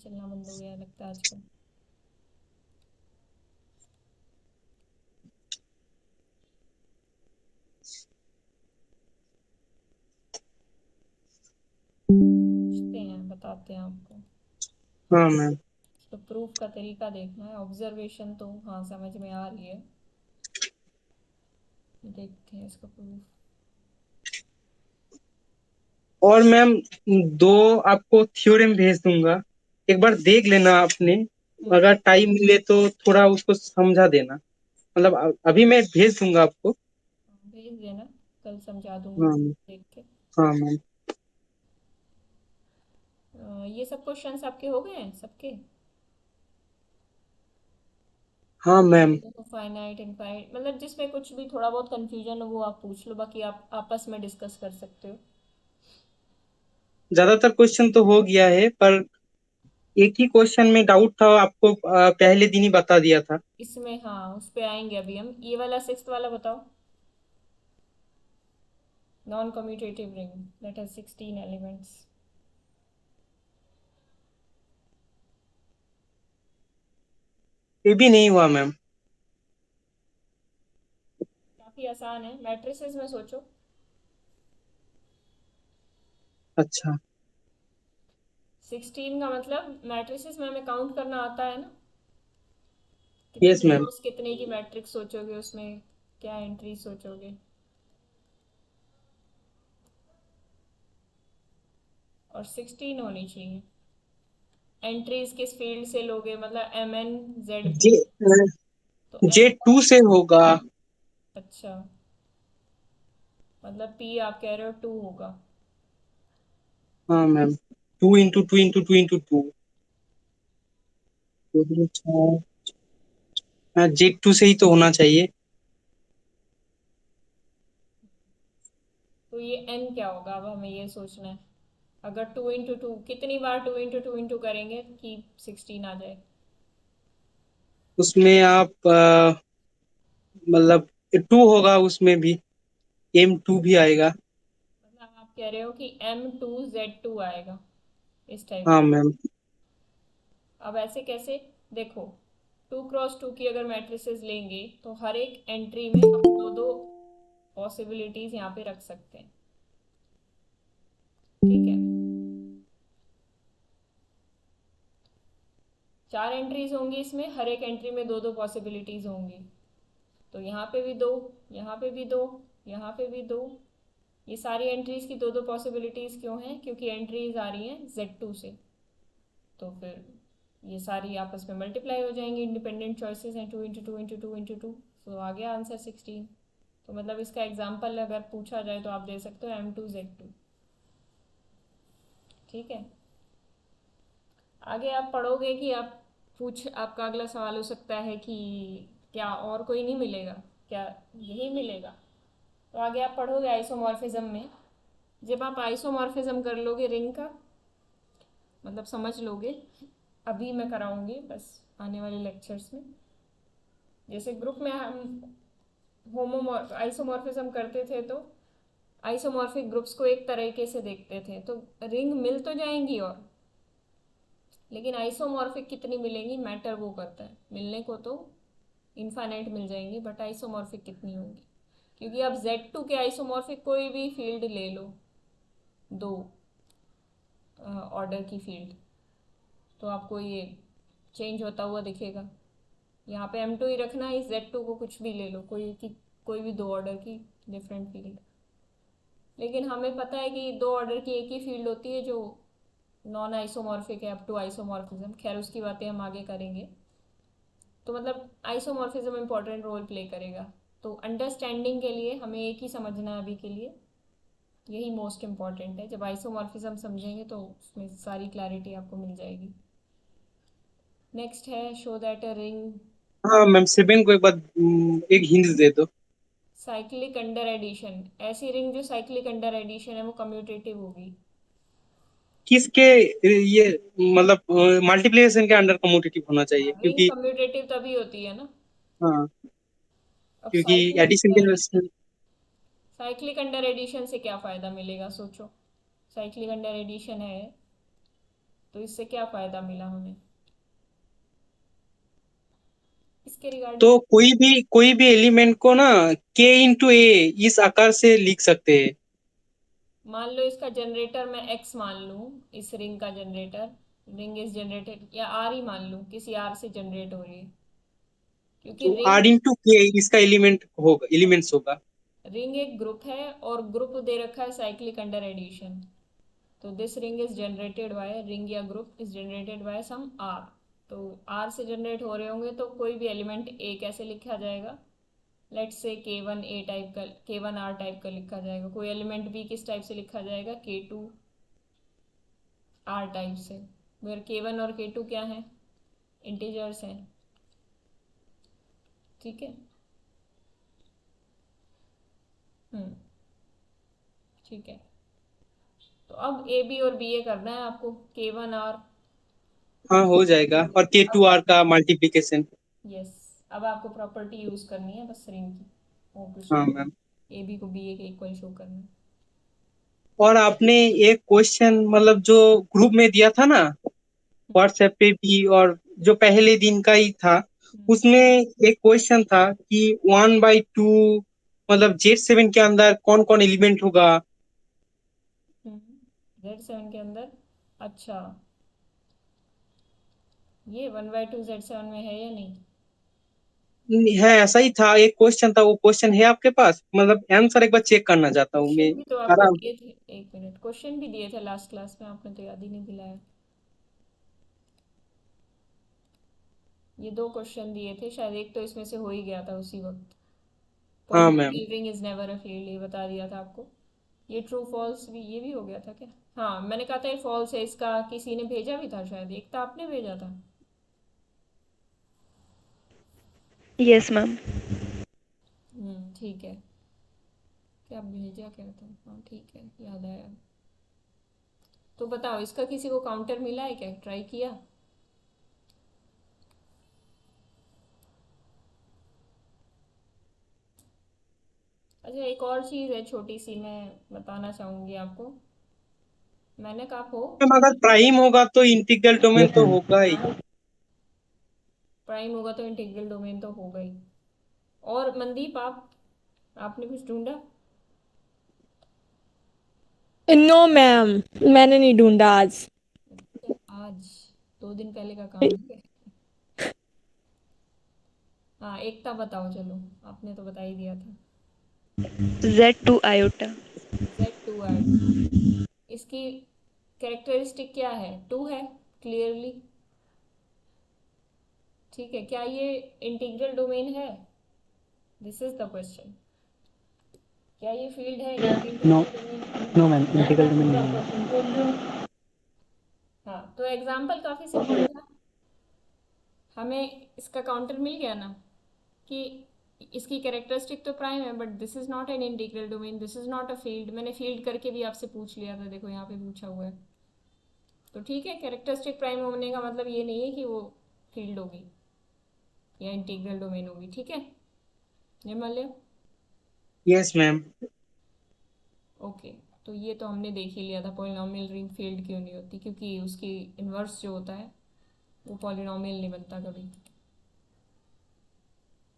चलना बंद हो गया लगता है आजकल। पूछते हैं, बताते हैं आपको। हाँ मैम। तो प्रूफ का तरीका देखना है। ऑब्जर्वेशन तो हाँ समझ में आ रही है। देखते हैं इसका प्रूफ। और मैम दो आपको थ्योरम भेज दूंगा, एक बार देख लेना आपने। हम्म। अगर टाइम मिले तो थोड़ा उसको समझा देना। मतलब अभी मैं भेज दूंगा आपको। भेज देना, कल समझा दूंगी हाँ मैम। देख के। हाँ मैम। ये सब क्वेश्चंस आपके हो गए हैं सबके? हाँ मैम। तो फाइनाइट इनफाइनाइट मतलब जिसमें कुछ भी थोड़ा बहुत कंफ्यूजन हो वो आप पूछ लो, बाकी आप आपस में डिस्कस कर सकते हो। ज्यादातर क्वेश्चन तो हो गया है, पर एक ही क्वेश्चन में डाउट था, आपको पहले दिन ही बता दिया था। इसमें हाँ उस पे आएंगे अभी हम। ये वाला सिक्स्थ वाला बताओ। Non commutative ring that has 16 elements. ये भी नहीं हुआ मैम। काफी आसान है, मैट्रिसेस में सोचो। अच्छा। 16 का मतलब मैट्रिसेस में हमें काउंट करना आता है ना। यस कितनी मैम। रोज कितने की मैट्रिक्स सोचोगे, उसमें क्या एंट्री सोचोगे। और 16 होनी चाहिए। एंट्रीज किस फील्ड से लोगे, मतलब एम एन जेड पी। जे तो एम। J2 से होगा। अच्छा, मतलब पी आप कह रहे हो 2 होगा। हाँ मैम। 2 into 2 into 2 into 2। हाँ, J2 से ही तो होना चाहिए। तो ये एन क्या होगा, अब हमें ये सोचना है। अगर 2 इंटू 2 कितनी बार 2 इंटू 2 इंटू करेंगे कि 16 आ जाए। उसमें आप मतलब 2 होगा उसमें भी, M2 भी आएगा। मतलब आप कह रहे हो कि M2Z2 आएगा इस टाइप हाँ का। मैम। अब ऐसे कैसे, देखो 2 क्रॉस 2 की अगर मैट्रिसेस लेंगे तो हर एक एंट्री में हम दो दो पॉसिबिलिटीज यहाँ पे रख सकते हैं। ठीक है, 4 एंट्रीज होंगी इसमें, हर एक एंट्री में दो दो पॉसिबिलिटीज होंगी। तो यहाँ पे भी दो, यहाँ पे भी दो, यहाँ पे भी दो। ये सारी एंट्रीज की दो दो पॉसिबिलिटीज क्यों हैं, क्योंकि एंट्रीज आ रही हैं Z2 से। तो फिर ये सारी आपस में मल्टीप्लाई हो जाएंगी, इंडिपेंडेंट चॉइसेस हैं 2 इंटू 2 इंटू 2 इंटू 2। तो आ गया आंसर 16। तो मतलब इसका एग्जाम्पल अगर पूछा जाए तो आप दे सकते हो M2Z2। ठीक है, आगे आप पढ़ोगे कि आप पूछ, आपका अगला सवाल हो सकता है कि क्या और कोई नहीं मिलेगा, क्या यही मिलेगा। तो आगे आप पढ़ोगे आइसोमॉर्फिज्म में। जब आप आइसोमॉर्फिज्म कर लोगे रिंग का, मतलब समझ लोगे, अभी मैं कराऊंगी बस आने वाले लेक्चर्स में। जैसे ग्रुप में हम होमोमॉर्फ आइसोमॉर्फिज्म करते थे तो आइसोमॉर्फिक ग्रुप्स को एक तरीके से देखते थे, तो रिंग मिल तो जाएंगी और, लेकिन आइसोमॉर्फिक कितनी मिलेंगी मैटर वो करता है। मिलने को तो इनफाइनाइट मिल जाएंगी, बट आइसोमॉर्फिक कितनी होंगी। क्योंकि आप Z2 के आइसोमॉर्फिक कोई भी फील्ड ले लो, दो ऑर्डर की फील्ड, तो आपको ये चेंज होता हुआ दिखेगा। यहाँ पे M2 ही रखना है, इस Z2 को कुछ भी ले लो, कोई भी दो ऑर्डर की डिफरेंट फील्ड। लेकिन हमें पता है कि दो ऑर्डर की एक ही फील्ड होती है जो नॉन आइसोमॉर्फिक है अप टू आइसोमॉर्फिज्म। खैर उसकी बातें हम आगे करेंगे। तो मतलब आइसोमॉर्फिज्म इंपॉर्टेंट रोल प्ले करेगा। तो अंडरस्टैंडिंग के लिए हमें एक ही समझना है अभी के लिए, यही मोस्ट इंपॉर्टेंट है। जब आइसोमॉर्फिज्म समझेंगे तो उसमें सारी क्लैरिटी आपको मिल जाएगी। नेक्स्ट है शो दैट अ रिंग हाँ मैम, 7 को एक बार एक हिंट दे दो। Cyclic under addition. ऐसी रिंग जो साइक्लिक अंडर एडिशन है वो कम्यूटेटिव होगी। किसके ये मतलब मल्टीप्लिकेशन के अंडर कम्यूटेटिव होना चाहिए, रिंग क्योंकि कम्यूटेटिव तभी होती है ना। हाँ, अब क्योंकि साइक्लिक एडिशन अंडर के एडिशन, वजह से। साइक्लिक अंडर एडिशन से क्या फ़ायदा मिलेगा सोचो। साइक्लिक अंडर एडिशन है, तो इससे क्या फ़ायदा मिला हमें इसके तो रिगार्डिंग? कोई भी एलिमेंट को ना के इंटू ए इस आकार से लिख सकते हैं। मान लो इसका जनरेटर मैं एक्स मान लूँ, इस रिंग का जनरेटर, रिंग इज जनरेटेड, या आर ही मान लूँ, किसी आर से जनरेट हो रही है, क्योंकि तो रिंग आर इंटू के इसका एलिमेंट्स होगा। रिंग एक ग्रुप है और ग्रुप दे रखा है साइक्लिक अंडर एडिशन। तो this ring is generated by, ring या group is generated by some R. तो आर से जनरेट हो रहे होंगे तो कोई भी एलिमेंट ए कैसे लिखा जाएगा, लेट्स से के वन ए टाइप का, के वन आर टाइप का लिखा जाएगा। कोई एलिमेंट बी किस टाइप से लिखा जाएगा, के टू आर टाइप से। वेयर के वन और के टू क्या है, इंटीजर्स हैं। ठीक है। हम्म। ठीक है। तो अब ए बी और बी ए करना है आपको, के वन आर। हाँ, हो जाएगा, और के टू अब आर का मल्टीप्लिकेशन। यस, अब आपको प्रॉपर्टी यूज करनी है बस रिंग की, और कुछ हाँ नहीं। मैम। ए बी को बी ए के इक्वल शो करना है। और आपने एक क्वेश्चन मतलब जो ग्रुप में दिया था ना, हम्म। व्हाट्सएप पे भी, और जो पहले दिन का ही था, हम्म। उसमें एक क्वेश्चन था कि 1/2 मतलब Z7 के अंदर कौन कौन एलिमेंट होगा। जेड सेवन के अंदर, अच्छा, ये 1/2 Z7 में है या नहीं? है, ऐसा ही था, एक क्वेश्चन था, वो क्वेश्चन है आपके पास? मतलब आंसर एक बार चेक करना चाहता हूँ मैं। क्वेश्चन भी तो आपको सारा। दिए थे, एक मिनट, क्वेश्चन भी दिए थे लास्ट क्लास में, आपने तो याद ही नहीं दिलाया। ये दो क्वेश्चन दिए थे शायद, एक तो इसमें से हो ही गया था उसी वक्त। हाँ ma'am. Polynomial ring is never a field, ये बता दिया था आपको। ये ट्रू फॉल्स भी, ये भी हो गया था क्या? हाँ, मैंने कहा था ये फॉल्स है, इसका किसी ने भेजा भी था शायद, एक तो आपने भेजा था। Yes ma'am. ठीक है। क्या भेजा क्या था, हाँ ठीक है, याद आया। तो बताओ, इसका किसी को काउंटर मिला है क्या, ट्राई किया? अच्छा, एक और चीज़ है छोटी सी, मैं बताना चाहूँगी आपको। मैंने कहा हो, मैम, अगर प्राइम होगा तो इंटीग्रल डोमेन यस तो मैम। होगा ही। प्राइम होगा तो इंटीग्रल डोमेन तो होगा ही। और मनदीप, आप, आपने कुछ ढूंढा? नो मैम, मैंने नहीं ढूंढा आज। अच्छा, आज 2 दिन पहले का काम है। हाँ, एकता बताओ, चलो, आपने तो बता ही दिया था। Z2 iota. Z2 इसकी कैरेक्टरिस्टिक क्या है, टू है क्लियरली। ठीक है, क्या ये इंटीग्रल डोमेन है? This is the question. क्या ये फील्ड है, no, integral domain? No ma'am, integral domain नहीं है। हाँ, तो एग्जाम्पल काफ़ी सिंपल था, हमें इसका काउंटर मिल गया ना, कि इसकी कैरेक्टरिस्टिक तो प्राइम है, but this is not an integral domain, this is not a field. मैंने फील्ड करके भी आपसे पूछ लिया था, देखो यहाँ पे पूछा हुआ है। तो ठीक है, कैरेक्टरिस्टिक प्राइम होने का मतलब ये नहीं है कि वो फील्ड होगी या इंटीग्रल डोमेन होगी। ठीक है, ये मान लिया। Yes ma'am. ओके, तो ये तो हमने देख ही लिया था, पॉलिनॉमियल रिंग फील्ड क्यों नहीं होती, क्योंकि उसकी इन्वर्स जो होता है वो पॉलिनॉमियल नहीं बनता कभी।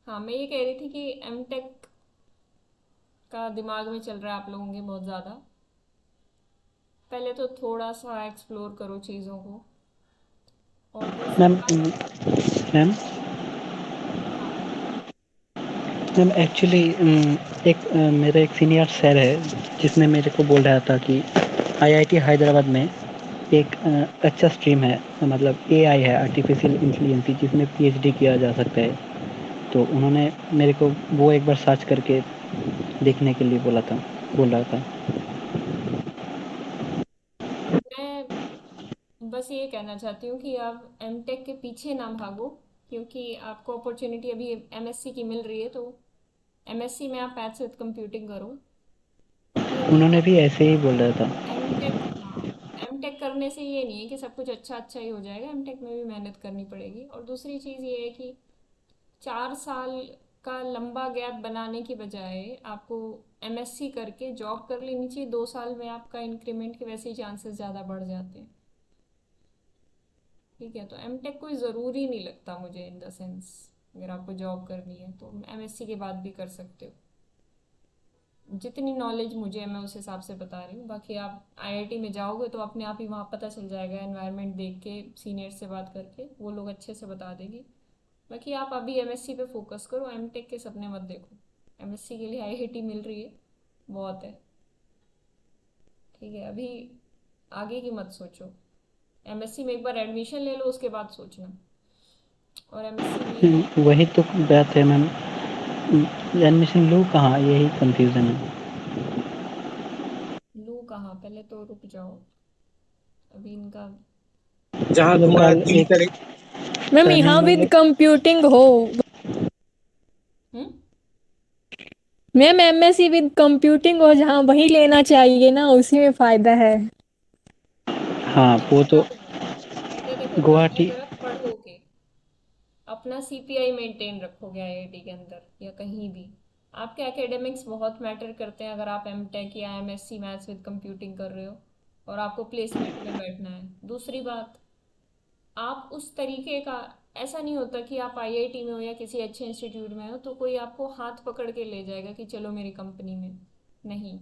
हाँ, मैं ये कह रही थी कि एम टेक का दिमाग में चल रहा है आप लोगों के बहुत ज़्यादा। पहले तो थोड़ा सा एक्सप्लोर करो चीज़ों को, और दूसरी मैम, बात, मैम, हाँ। मैम एक्चुअली एक मेरा एक सीनियर सर है जिसने मेरे को बोल रहा था कि आईआईटी हैदराबाद में एक अच्छा स्ट्रीम है, मतलब एआई है, आर्टिफिशियल इंटेलिजेंस, जिसमें पीएचडी किया जा सकता है। तो उन्होंने मेरे को वो एक बार सर्च करके देखने के लिए बोल रहा था। मैं बस ये कहना चाहती हूँ कि आप एम टेक के पीछे ना भागो, क्योंकि आपको अपॉर्चुनिटी अभी एमएससी की मिल रही है, तो एमएससी में आप मैथ्स विद कंप्यूटिंग करो। ये नहीं उन्होंने कि भी ऐसे ही बोल रहा था। एम टेक, हाँ, एम टेक करने से ये नहीं है कि सब कुछ अच्छा अच्छा ही हो जाएगा, एम टेक में भी मेहनत करनी पड़ेगी। और दूसरी चीज़ ये है कि 4 साल का लंबा गैप बनाने की बजाय आपको एमएससी करके जॉब कर लेनी चाहिए, 2 साल में आपका इंक्रीमेंट के वैसे ही चांसेस ज़्यादा बढ़ जाते हैं। ठीक है, तो एमटेक कोई ज़रूरी नहीं लगता मुझे, इन द सेंस अगर आपको जॉब करनी है तो एमएससी के बाद भी कर सकते हो। जितनी नॉलेज मुझे है मैं उस हिसाब से बता रही हूँ, बाकी आप आईआईटी में जाओगे तो अपने आप ही वहाँ पता चल जाएगा, एनवायरनमेंट देख के सीनियर से बात करके वो लोग अच्छे से बता देंगे। बाकी आप अभी एमएससी पे फोकस करो, एमटेक के सपने मत देखो। एमएससी के लिए आईआईटी मिल रही है, बहुत है। ठीक है, अभी आगे की मत सोचो। एमएससी में एक बार एडमिशन ले लो, उसके बाद सोचना। और एमएससी में वही तो बात है मैम। एडमिशन लूँ कहाँ, यही कंफ्यूजन है। लूँ कहाँ, पहले तो रुक जाओ, अभी इनका। जहाँ मतलब तुम्हारा कल दिल एक करे। मैम टर्निंग यहाँ में विद एक कंप्यूटिंग हो। हम्म। मैम एमएससी विद कंप्यूटिंग हो, जहाँ वही लेना चाहिए ना, उसी में फायदा है। हाँ वो अच्छा तो तो पहले देखो ना, गुवाहाटी। अगर आप पढ़ोगे, अपना सीपीआई मेंटेन रखोगे आईआईटी के अंदर या कहीं भी, आपके एकेडमिक्स बहुत मैटर करते हैं। अगर आप एमटेक या एमएससी मैथ्स विद कंप्यूटिंग कर रहे हो और आपको प्लेसमेंट में बैठना है। दूसरी बात, आप उस तरीके का, ऐसा नहीं होता कि आप आईआईटी में हो या किसी अच्छे इंस्टीट्यूट में हो तो कोई आपको हाथ पकड़ के ले जाएगा कि चलो मेरी कंपनी में। नहीं,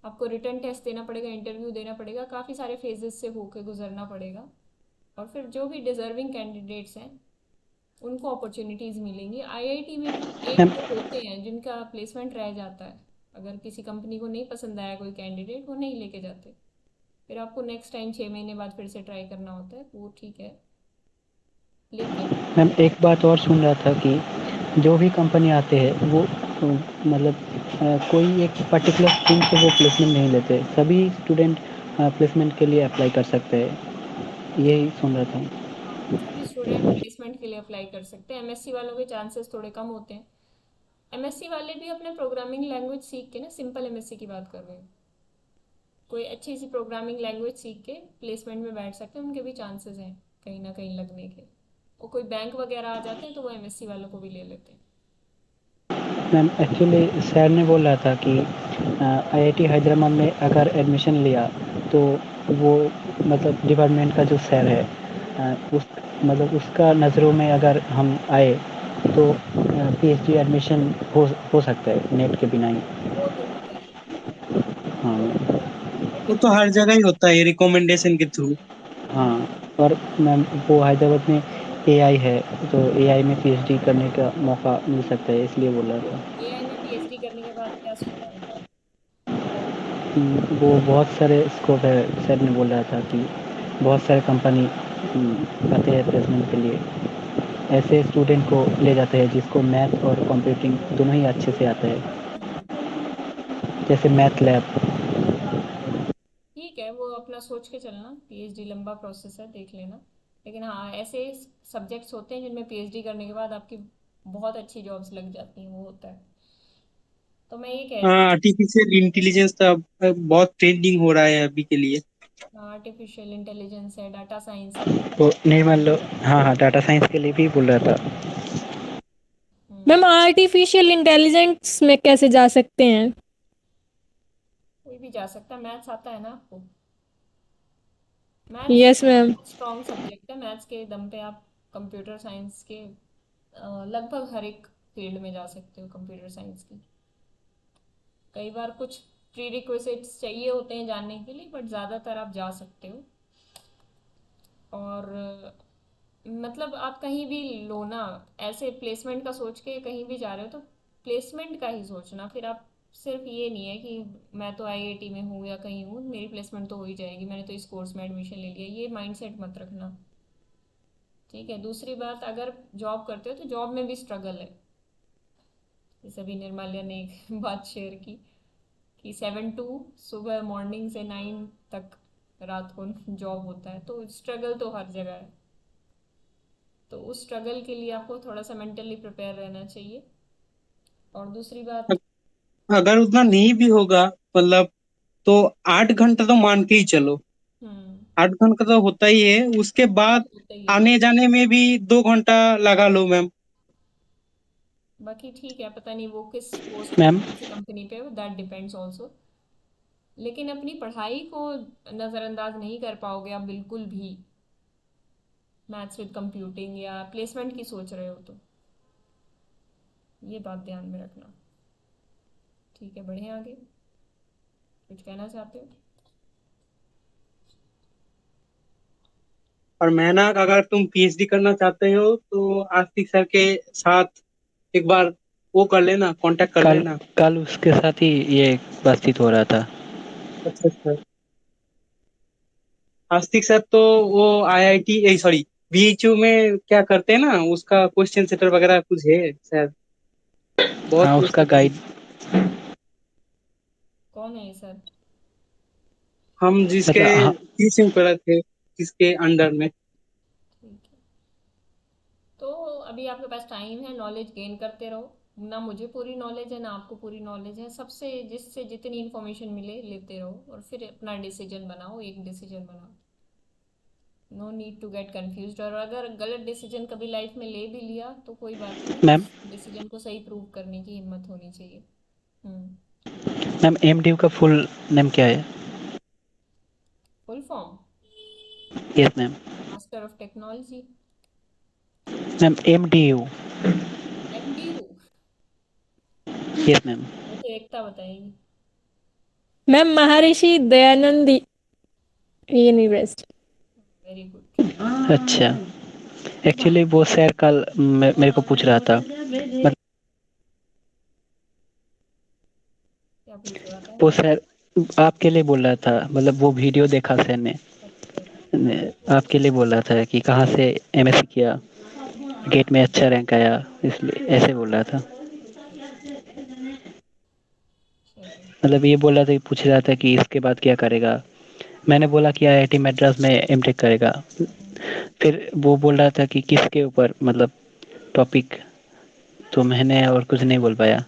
आपको रिटर्न टेस्ट देना पड़ेगा, इंटरव्यू देना पड़ेगा, काफ़ी सारे फेजेस से होकर गुजरना पड़ेगा। और फिर जो भी डिजर्विंग कैंडिडेट्स हैं उनको अपॉर्चुनिटीज़ मिलेंगी। आईआईटी में भी एक मैम दो होते हैं जिनका प्लेसमेंट रह जाता है, अगर किसी कंपनी को नहीं पसंद आया कोई कैंडिडेट, वो नहीं लेके जाते, फिर आपको नेक्स्ट टाइम 6 महीने बाद फिर से ट्राई करना होता है, वो ठीक है। लेकिन मैम एक बात और सुन रहा था कि जो भी कंपनी आते हैं वो मतलब कोई एक पर्टिकुलर स्ट्रीम से वो प्लेसमेंट नहीं लेते, सभी स्टूडेंट प्लेसमेंट के लिए अप्लाई कर सकते हैं, यही सुन रहा था। हाँ, सभी स्टूडेंट प्लेसमेंट के लिए अप्लाई कर सकते हैं। एमएससी वालों के चांसेस थोड़े कम होते हैं। एमएससी वाले भी अपने प्रोग्रामिंग लैंग्वेज सीख के ना, सिंपल एमएससी की बात कर रहे हैं, कोई अच्छी सी प्रोग्रामिंग लैंग्वेज सीख के प्लेसमेंट में बैठ सकते हैं, उनके भी चांसेस हैं कहीं ना कहीं लगने के। और कोई बैंक वगैरह आ जाते हैं तो वो एमएससी वालों को भी ले लेते हैं। मैम एक्चुअली सर ने बोल रहा था कि आईआईटी हैदराबाद में अगर एडमिशन लिया तो वो मतलब डिपार्टमेंट का जो सर है उस मतलब उसका नज़रों में अगर हम आए तो पीएचडी एडमिशन हो सकता है नेट के बिना ही। वो तो होता ही है, हाँ। वो लेकिन तो कुछ हर जगह ही होता है, रिकमेंडेशन के थ्रू। हाँ, और मैम वो हैदराबाद में एआई है, तो एआई में पीएचडी करने का मौका मिल सकता है, इसलिए बोल रहा था। एआई में पीएचडी करने के बाद क्या स्कोप है? वो बहुत सारे स्कोप है, सर ने बोल रहा था कि बहुत सारे कंपनी आते हैं प्लेसमेंट के लिए, ऐसे स्टूडेंट को ले जाते हैं जिसको मैथ और कंप्यूटिंग दोनों ही अच्छे से आता है, हम्म। जैसे मैथ लैब। ठीक है, वो अपना सोच के चलना, पीएचडी लंबा प्रोसेस है, देख लेना। लेकिन हाँ, ऐसे सब्जेक्ट्स होते हैं जिनमें पीएचडी करने के बाद आपकी बहुत अच्छी जॉब्स लग जाती हैं, वो होता है। तो मैं ये कह रही हाँ, थी, आर्टिफिशियल इंटेलिजेंस तो अब बहुत ट्रेंडिंग हो रहा है अभी के लिए। आर्टिफिशियल इंटेलिजेंस है, डाटा साइंस है। तो नहीं मान लो, हाँ हाँ, डाटा साइंस के लिए भी बोल रहा था। मैम हम्म। आर्टिफिशियल इंटेलिजेंस में कैसे जा सकते हैं? कोई भी जा सकता है, मैथ्स आता है ना आपको? Maths yes ma'am. बहुत स्ट्रॉन्ग सब्जेक्ट है, मैथ्स के दम पे आप कंप्यूटर साइंस के लगभग हर एक फील्ड में जा सकते हो कंप्यूटर साइंस की। कई बार कुछ प्री रिक्विजिट्स चाहिए होते हैं जानने के लिए, बट ज़्यादातर आप जा सकते हो। और मतलब आप कहीं भी लो ना, ऐसे प्लेसमेंट का सोच के कहीं भी जा रहे हो तो प्लेसमेंट का ही सोचना। फिर आप सिर्फ ये नहीं है कि मैं तो आईआईटी में हूँ या कहीं हूँ, मेरी प्लेसमेंट तो हो ही जाएगी, मैंने तो इस कोर्स में एडमिशन ले लिया, ये माइंडसेट मत रखना। ठीक है, दूसरी बात, अगर जॉब करते हो तो जॉब में भी स्ट्रगल है। जैसे अभी निर्माल्या ने एक बात शेयर की कि 7 to सुबह मॉर्निंग से 9 तक रात को जॉब होता है, तो स्ट्रगल तो हर जगह है। तो उस स्ट्रगल के लिए आपको थोड़ा सा मेंटली प्रिपेयर रहना चाहिए। और दूसरी बात, अगर उतना नहीं भी होगा, मतलब, तो 8 घंटा तो मान के ही चलो। हम्म, 8 घंटा तो होता ही है, उसके वो बाद तो होता ही है। आने जाने में भी 2 घंटा लगा लो मैम। बाकी ठीक है, पता नहीं वो किस पोस्ट पे, मैम कौन सी कंपनी पे, दैट डिपेंड्स ऑल्सो। लेकिन अपनी पढ़ाई को नज़रअंदाज नहीं कर पाओगे आप बिल्कुल भी। मैथ्स विद कंप्यूटिंग या प्लेसमेंट की सोच रहे हो तो ये बात ध्यान में रखना। ठीक है, बढ़े आगे। कुछ कहना चाहते हो? और मेहनत, अगर तुम पीएचडी करना चाहते हो तो आस्तिक सर के साथ एक बार वो कर लेना, कांटेक्ट कर कल लेना। कल उसके साथ ही ये बातचीत हो रहा था। अच्छा अच्छा। आस्तिक सर तो वो आईआईटी, सॉरी, बीएचयू में क्या करते हैं ना, उसका क्वेश्चन सेंटर वगैरह कुछ है शायद, बहुत हाँ, उसका क्वेश्चन है। गाइड। कौन है ये सर? हम जिसके मतलब हाँ। टीचिंग पर थे, जिसके अंडर में। ठीक है, तो अभी आपके पास टाइम है, नॉलेज गेन करते रहो। ना मुझे पूरी नॉलेज है ना आपको पूरी नॉलेज है, सबसे जिससे जितनी इन्फॉर्मेशन मिले लेते रहो और फिर अपना डिसीजन बनाओ, एक डिसीजन बनाओ। No need to get confuse. और अगर गलत डिसीजन कभी लाइफ में ले भी लिया तो कोई बात नहीं, मैम उस डिसीजन को सही प्रूव करने की हिम्मत होनी चाहिए। हम्म। मैम एमडीयू का फुल नेम क्या है? Full form? Yes ma'am. Master of technology. Ma'am MDU. MDU? Yes ma'am. वो तो एकता बताएगी। Ma'am Maharshi Dayanand university. Very good. अच्छा, एक्चुअली वो सर कल मेरे को पूछ रहा था, मतलब क्या पूछ रहा था? वो सर आपके लिए बोल रहा था, मतलब वो वीडियो देखा सर अच्छा। ने आपके लिए बोल रहा था कि कहाँ से एमएससी किया, गेट में अच्छा रैंक आया, इसलिए ऐसे बोल रहा था। चलो। मतलब ये बोल रहा था कि पूछ रहा था कि इसके बाद क्या करेगा। मैंने बोला कि आईआईटी मद्रास में एमटेक करेगा। फिर वो बोल रहा था कि किसके ऊपर, मतलब टॉपिक, तो मैंने और कुछ नहीं बोल पाया।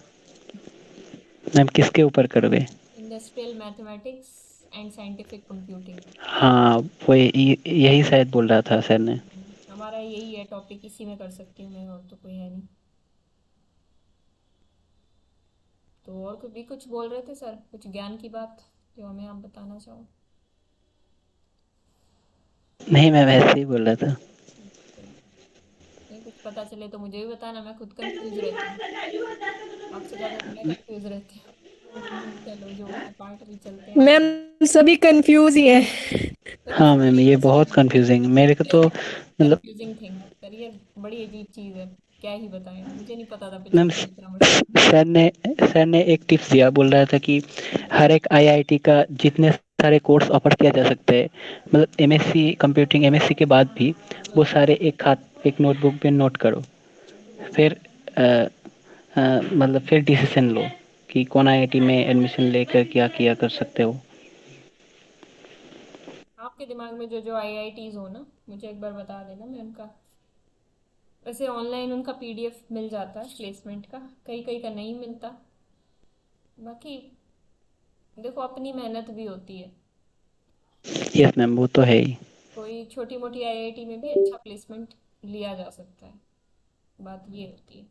मैम किसके ऊपर करोगे? Industrial mathematics and scientific computing. हाँ, वो यही शायद बोल रहा था सर ने। हमारा यही है टॉपिक, इसी में कर सकती हूँ मैं, और तो कोई है नहीं। तो और भी कुछ बोल रहे थे सर, कुछ ज्ञान की बात जो हमें आप बताना चाहो? नहीं, मैं वैसे ही बोल रहा था। नहीं, कुछ पता चले तो मुझे भी बताना, मैं खुद कंफ्यूज रहती हूँ। आपसे ज़्यादा तो मैं कंफ्यूज रहती हूँ। चलो, जोक का पार्ट भी चलते हैं आगे। मैम सभी कंफ्यूज ही है। हाँ मैम, कंफ्यूजिंग ये कुछ बहुत नहीं है। कंफ्यूजिंग मेरे को तो, मतलब कंफ्यूजिंग थिंग करियर बड़ी अजीब चीज़ है। क्या ही बताएं, मुझे नहीं पता था मैम पिछले में इतना मुश्किल। सर ने एक टिप्स दिया, बोल रहा था कि हर एक आईआईटी का जितने सारे कोर्स ऑफर किया जा सकते हैं, मतलब एमएससी कंप्यूटिंग एमएससी के बाद भी, वो सारे एक नोटबुक पे नोट करो। फिर अ, मतलब फिर डिसीजन लो कि कौन आईआईटी में एडमिशन लेकर क्या किया कर सकते हो। आपके दिमाग में जो जो आईआईटीज हो ना, मुझे एक बार बता देना, मैं उनका वैसे ऑनलाइन उनका पीडीएफ मिल जाता है प्लेसमेंट का, कई कई का नहीं मिलता। बाकी देखो, अपनी मेहनत भी होती है। यस मैम, वो तो है ही। कोई छोटी मोटी आईआईटी में भी अच्छा प्लेसमेंट लिया जा सकता है, बात ये होती है।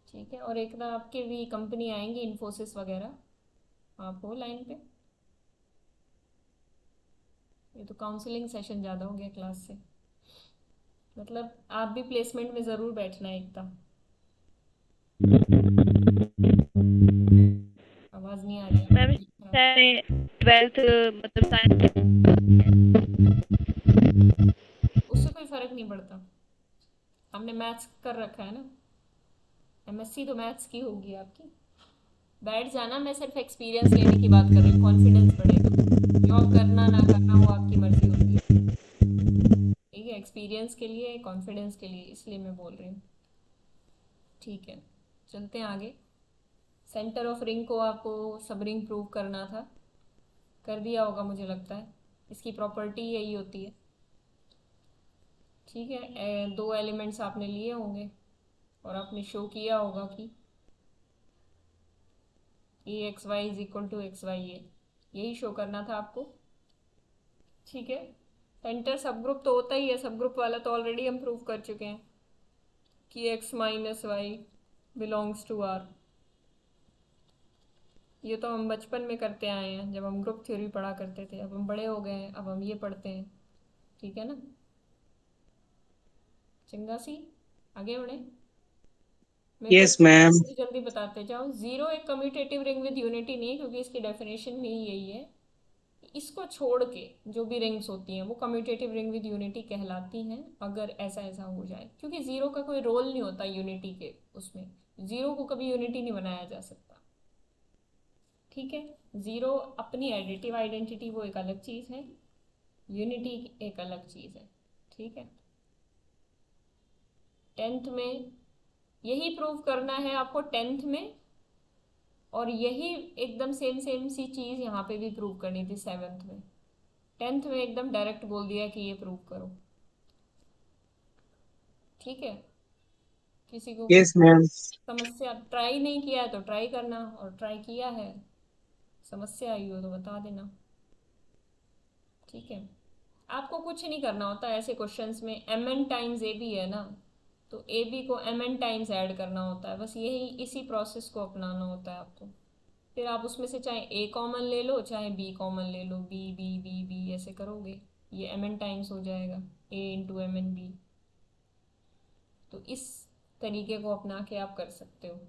ठीक है, और एक ना आपके भी कंपनी आएंगी, इन्फोसिस वगैरह, आप हो लाइन पे। ये तो काउंसलिंग सेशन ज़्यादा हो गया क्लास से। मतलब आप भी प्लेसमेंट में ज़रूर बैठना एकदम। आवाज़ नहीं आ रही मैम आपकी, हाँ। मैंने 12th मतलब साइंस। उससे कोई फ़र्क नहीं पड़ता, हमने मैथ्स कर रखा है ना। एमएससी तो मैथ्स की होगी आपकी। बैठ जाना, मैं सिर्फ एक्सपीरियंस लेने की बात कर रही हूँ, कॉन्फिडेंस बढ़ेगा। जॉब करना ना करना वो आपकी मर्जी होती है। ठीक है, एक्सपीरियंस के लिए, कॉन्फिडेंस के लिए, इसलिए मैं बोल रही हूँ। ठीक है, चलते हैं आगे। सेंटर ऑफ रिंग को आपको सब रिंग प्रूव करना था, कर दिया होगा मुझे लगता है। इसकी प्रॉपर्टी यही होती है। ठीक है, दो एलिमेंट्स आपने लिए होंगे और आपने शो किया होगा कि A X Y is equal to X Y A, यही शो करना था आपको। ठीक है, सेंटर सब ग्रुप तो होता ही है, सब ग्रुप वाला तो ऑलरेडी हम प्रूव कर चुके हैं कि x minus y belongs to R. ये तो हम बचपन में करते आए हैं जब हम ग्रुप थ्योरी पढ़ा करते थे, अब हम बड़े हो गए हैं, अब हम ये पढ़ते हैं। ठीक है ना। चंगा सी आगे बढ़े। मेरे को यस मैम। जल्दी जल्दी बताते जाओ। जीरो एक कम्यूटेटिव रिंग विद यूनिटी नहीं है, क्योंकि इसकी डेफिनेशन ही यही है। इसको छोड़ के जो भी रिंग्स होती हैं वो कम्यूटेटिव रिंग विद यूनिटी कहलाती हैं, अगर ऐसा ऐसा हो जाए। क्योंकि जीरो का कोई रोल नहीं होता यूनिटी के उसमें, जीरो को कभी यूनिटी नहीं बनाया जा सकता। ठीक है, जीरो अपनी एडिटिव आइडेंटिटी वो एक अलग चीज़ है, यूनिटी एक अलग चीज़ है। ठीक है, 10th में यही प्रूव करना है आपको 10th में, और यही एकदम सेम सेम सी चीज़ यहाँ पे भी प्रूव करनी थी 7th में। 10th में एकदम डायरेक्ट बोल दिया कि ये प्रूव करो। ठीक है, किसी को यस मैम। समस्या, ट्राई नहीं किया है तो ट्राई करना, और ट्राई किया है समस्या आई हो तो बता देना। ठीक है, आपको कुछ नहीं करना होता ऐसे क्वेश्चंस में। M n times a b है ना, तो ए बी को एम एन टाइम्स ऐड करना होता है, बस यही इसी प्रोसेस को अपनाना होता है आपको। फिर आप उसमें से चाहे ए कॉमन ले लो चाहे बी कॉमन ले लो, बी बी बी बी ऐसे करोगे, ये एम एन टाइम्स हो जाएगा, ए इंटू एम एन बी। तो इस तरीके को अपना के आप कर सकते हो।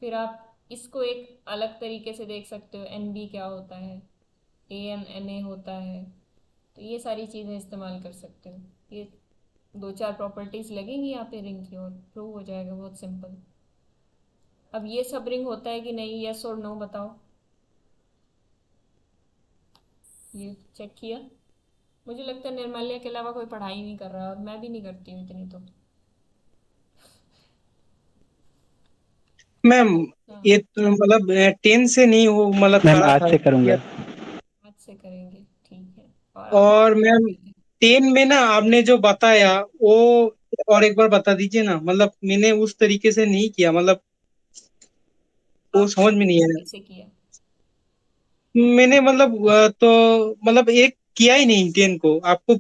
फिर आप इसको एक अलग तरीके से देख सकते हो, एन बी क्या होता है, ए एम एन ए होता है। तो ये सारी चीज़ें इस्तेमाल कर सकते हो। ये दो चार प्रॉपर्टीज़ लगेंगी यहाँ पे रिंग की और प्रूव हो जाएगा, बहुत सिंपल। अब ये सब रिंग होता है कि नहीं, यस और नो बताओ। ये चेक किया। मुझे लगता है निर्माल्या के अलावा कोई पढ़ाई नहीं कर रहा, और मैं भी नहीं करती हूँ इतनी तो। मैम हाँ, ये तो मतलब 10 से नहीं हो, मतलब मैम करा आज था से करूँगा। आज से करेंगे, ठीक है। और आप और मैम 10 में ना आपने जो बताया वो और एक बार बता दीजिए ना, मतलब मैंने उस तरीके से नहीं किया, मतलब वो आपने समझ में नहीं किस आया। कैसे किया? मैंने मतलब तो मतलब एक किया ही नहीं 10 को, आपको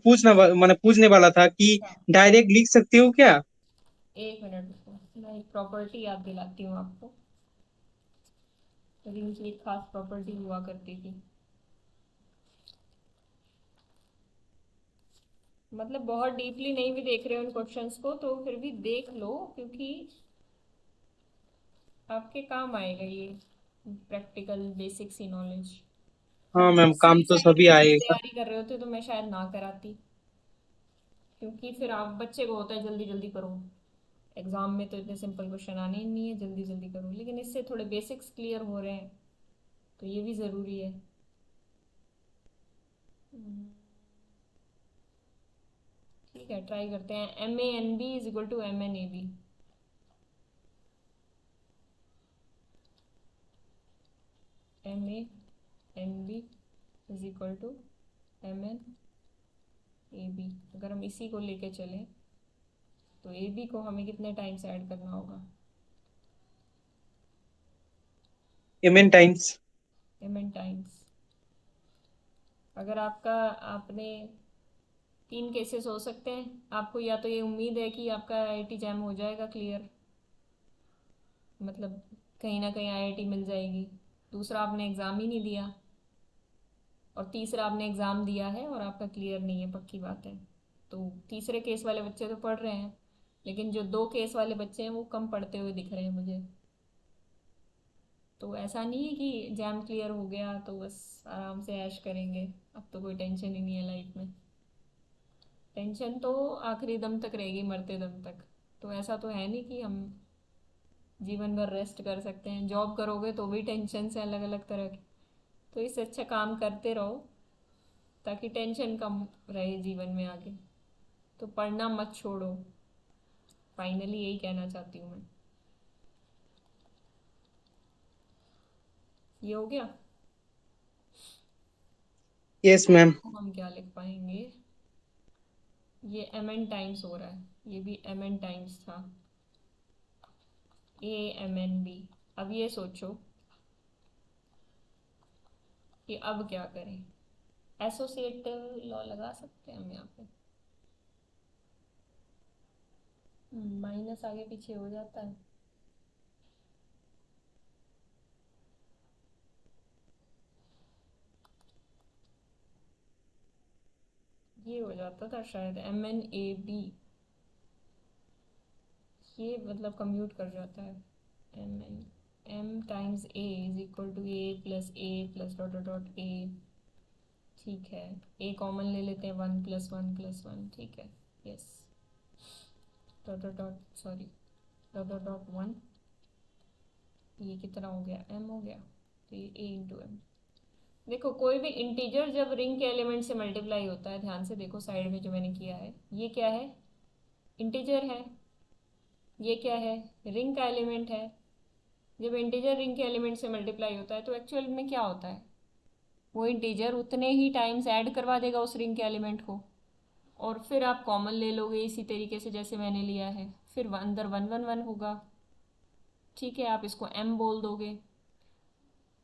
मैंने पूछने वाला था कि हाँ, डायरेक्ट लिख सकते हो क्या। एक मिनट रुको, मैं एक प्रॉपर्टी याद दिलाती हूँ आपको। रिंग की एक खास प्रॉपर्टी हुआ करती थी, मतलब बहुत डीपली नहीं भी देख रहे हो उन क्वेश्चंस को तो फिर भी देख लो, क्योंकि आपके काम आएगा ये प्रैक्टिकल बेसिक सी नॉलेज। हाँ अगर आप मैम, काम तो सुइसाइड सभी की आएगा। तैयारी कर रहे होते तो मैं शायद ना कराती, क्योंकि फिर आप बच्चे को होता है जल्दी जल्दी करो, एग्जाम में तो इतने सिंपल क्वेश्चन आने ही नहीं है, जल्दी जल्दी करो। लेकिन इससे थोड़े बेसिक्स क्लियर हो रहे हैं, तो ये भी ज़रूरी है। हम्म, ठीक है, ट्राई करते हैं। M a n B is equal to m n a b. M a n B is equal to m n a b. अगर हम इसी को लेके चलें तो ए बी को हमें कितने टाइम्स ऐड करना होगा? M n times. M n times. अगर आपका आपने 3 केसेस हो सकते हैं, आपको या तो ये उम्मीद है कि आपका आईआईटी जैम हो जाएगा क्लियर, मतलब कहीं ना कहीं आईआईटी मिल जाएगी। दूसरा, आपने एग्ज़ाम ही नहीं दिया। और तीसरा, आपने एग्ज़ाम दिया है और आपका क्लियर नहीं है, पक्की बात है। तो तीसरे केस वाले बच्चे तो पढ़ रहे हैं, लेकिन जो 2 केस वाले बच्चे हैं वो कम पढ़ते हुए दिख रहे हैं मुझे। तो ऐसा नहीं है कि जैम क्लियर हो गया तो बस आराम से ऐश करेंगे, अब तो कोई टेंशन ही नहीं है लाइफ में। टेंशन तो आखिरी दम तक रहेगी, मरते दम तक। तो ऐसा तो है नहीं कि हम जीवन भर रेस्ट कर सकते हैं। जॉब करोगे तो भी टेंशन से अलग अलग तरह की। तो इससे अच्छा काम करते रहो, ताकि टेंशन कम रहे जीवन में आगे। तो पढ़ना मत छोड़ो, फाइनली यही कहना चाहती हूँ मैं। ये हो गया। Yes ma'am. तो हम क्या लिख पाएंगे? ये एम एन टाइम्स हो रहा है, ये भी एम एन टाइम्स था, ए एम एन बी। अब ये सोचो कि अब क्या करें। एसोसिएटिव लॉ लगा सकते हैं हम यहाँ पे। माइनस आगे पीछे हो जाता है, ये हो जाता था शायद, एम एन ए बी ये मतलब कम्यूट कर जाता है। M n M times a is equal to a plus dot dot dot a. ठीक है, ए कॉमन ले लेते हैं, 1 + 1 + 1, ठीक है। Yes, dot dot dot sorry dot dot dot 1, ये कितना हो गया, m हो गया, तो ये a इंटू एम। देखो कोई भी इंटीजर जब रिंग के एलिमेंट से मल्टीप्लाई होता है, ध्यान से देखो साइड में जो मैंने किया है, ये क्या है, इंटीजर है। ये क्या है, रिंग का एलिमेंट है। जब इंटीजर रिंग के एलिमेंट से मल्टीप्लाई होता है तो एक्चुअल में क्या होता है, वो इंटीजर उतने ही टाइम्स ऐड करवा देगा उस रिंग के एलिमेंट को, और फिर आप कॉमन ले लोगे इसी तरीके से जैसे मैंने लिया है, फिर अंदर 1 1 1 होगा। ठीक है, आप इसको m बोल दोगे।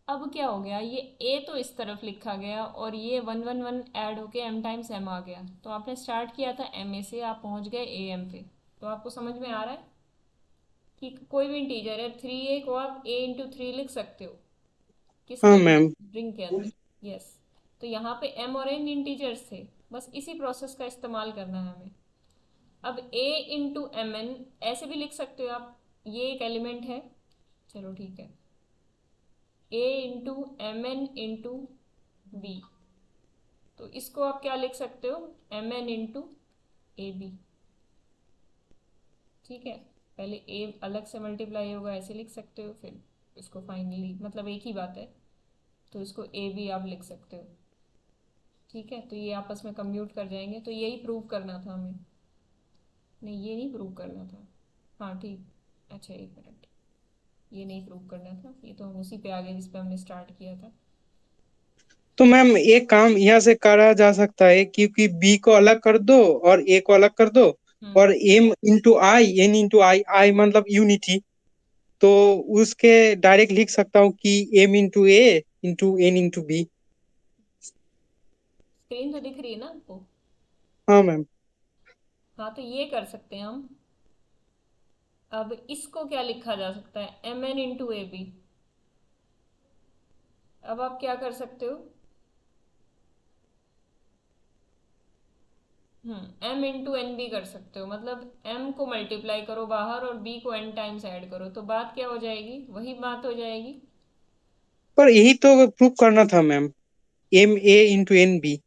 अब क्या हो गया, ये a तो इस तरफ लिखा गया और ये 1 1 1 ऐड होके m टाइम्स m आ गया। तो आपने स्टार्ट किया था m a से, आप पहुंच गए a m पे। तो आपको समझ में आ रहा है कि कोई भी इंटीजर है, 3a को आप a इंटू 3 लिख सकते हो हाँ किसके मैम। रिंग के अंदर। यस, तो यहाँ पे m और n इंटीजर्स थे, बस इसी प्रोसेस का इस्तेमाल करना है हमें। अब a इंटू एम एन ऐसे भी लिख सकते हो आप, ये एक एलिमेंट है, चलो ठीक है, a into m n into b. तो इसको आप क्या लिख सकते हो, m n into a b. ठीक है, पहले a अलग से मल्टीप्लाई होगा ऐसे लिख सकते हो, फिर इसको फाइनली मतलब एक ही बात है, तो इसको ए बी आप लिख सकते हो। ठीक है, तो ये आपस में कम्यूट कर जाएंगे, तो यही प्रूव करना था हमें। नहीं, ये नहीं प्रूव करना था। हाँ ठीक, अच्छा एक मिनट, ये नहीं प्रूव करना था, ये तो हम उसी पे आ गए जिस पे हमने स्टार्ट किया था। तो मैम एक काम यहाँ से करा जा सकता है, क्योंकि बी को अलग कर दो और ए को अलग कर दो, हम्म। और M into I, N into I, I मतलब यूनिटी, तो उसके डायरेक्ट लिख सकता हूँ कि M into A into N into B. Screen तो दिख रही है ना आपको। हाँ मैम। हाँ, तो ये कर सकते हैं हम। अब इसको क्या लिखा जा सकता है, m n into a b. अब आप क्या कर सकते हो, m इंटू एन बी कर सकते हो, मतलब m को मल्टीप्लाई करो बाहर और b को n टाइम्स ऐड करो, तो बात क्या हो जाएगी, वही बात हो जाएगी। पर यही तो प्रूफ करना था ma'am, M A into N b.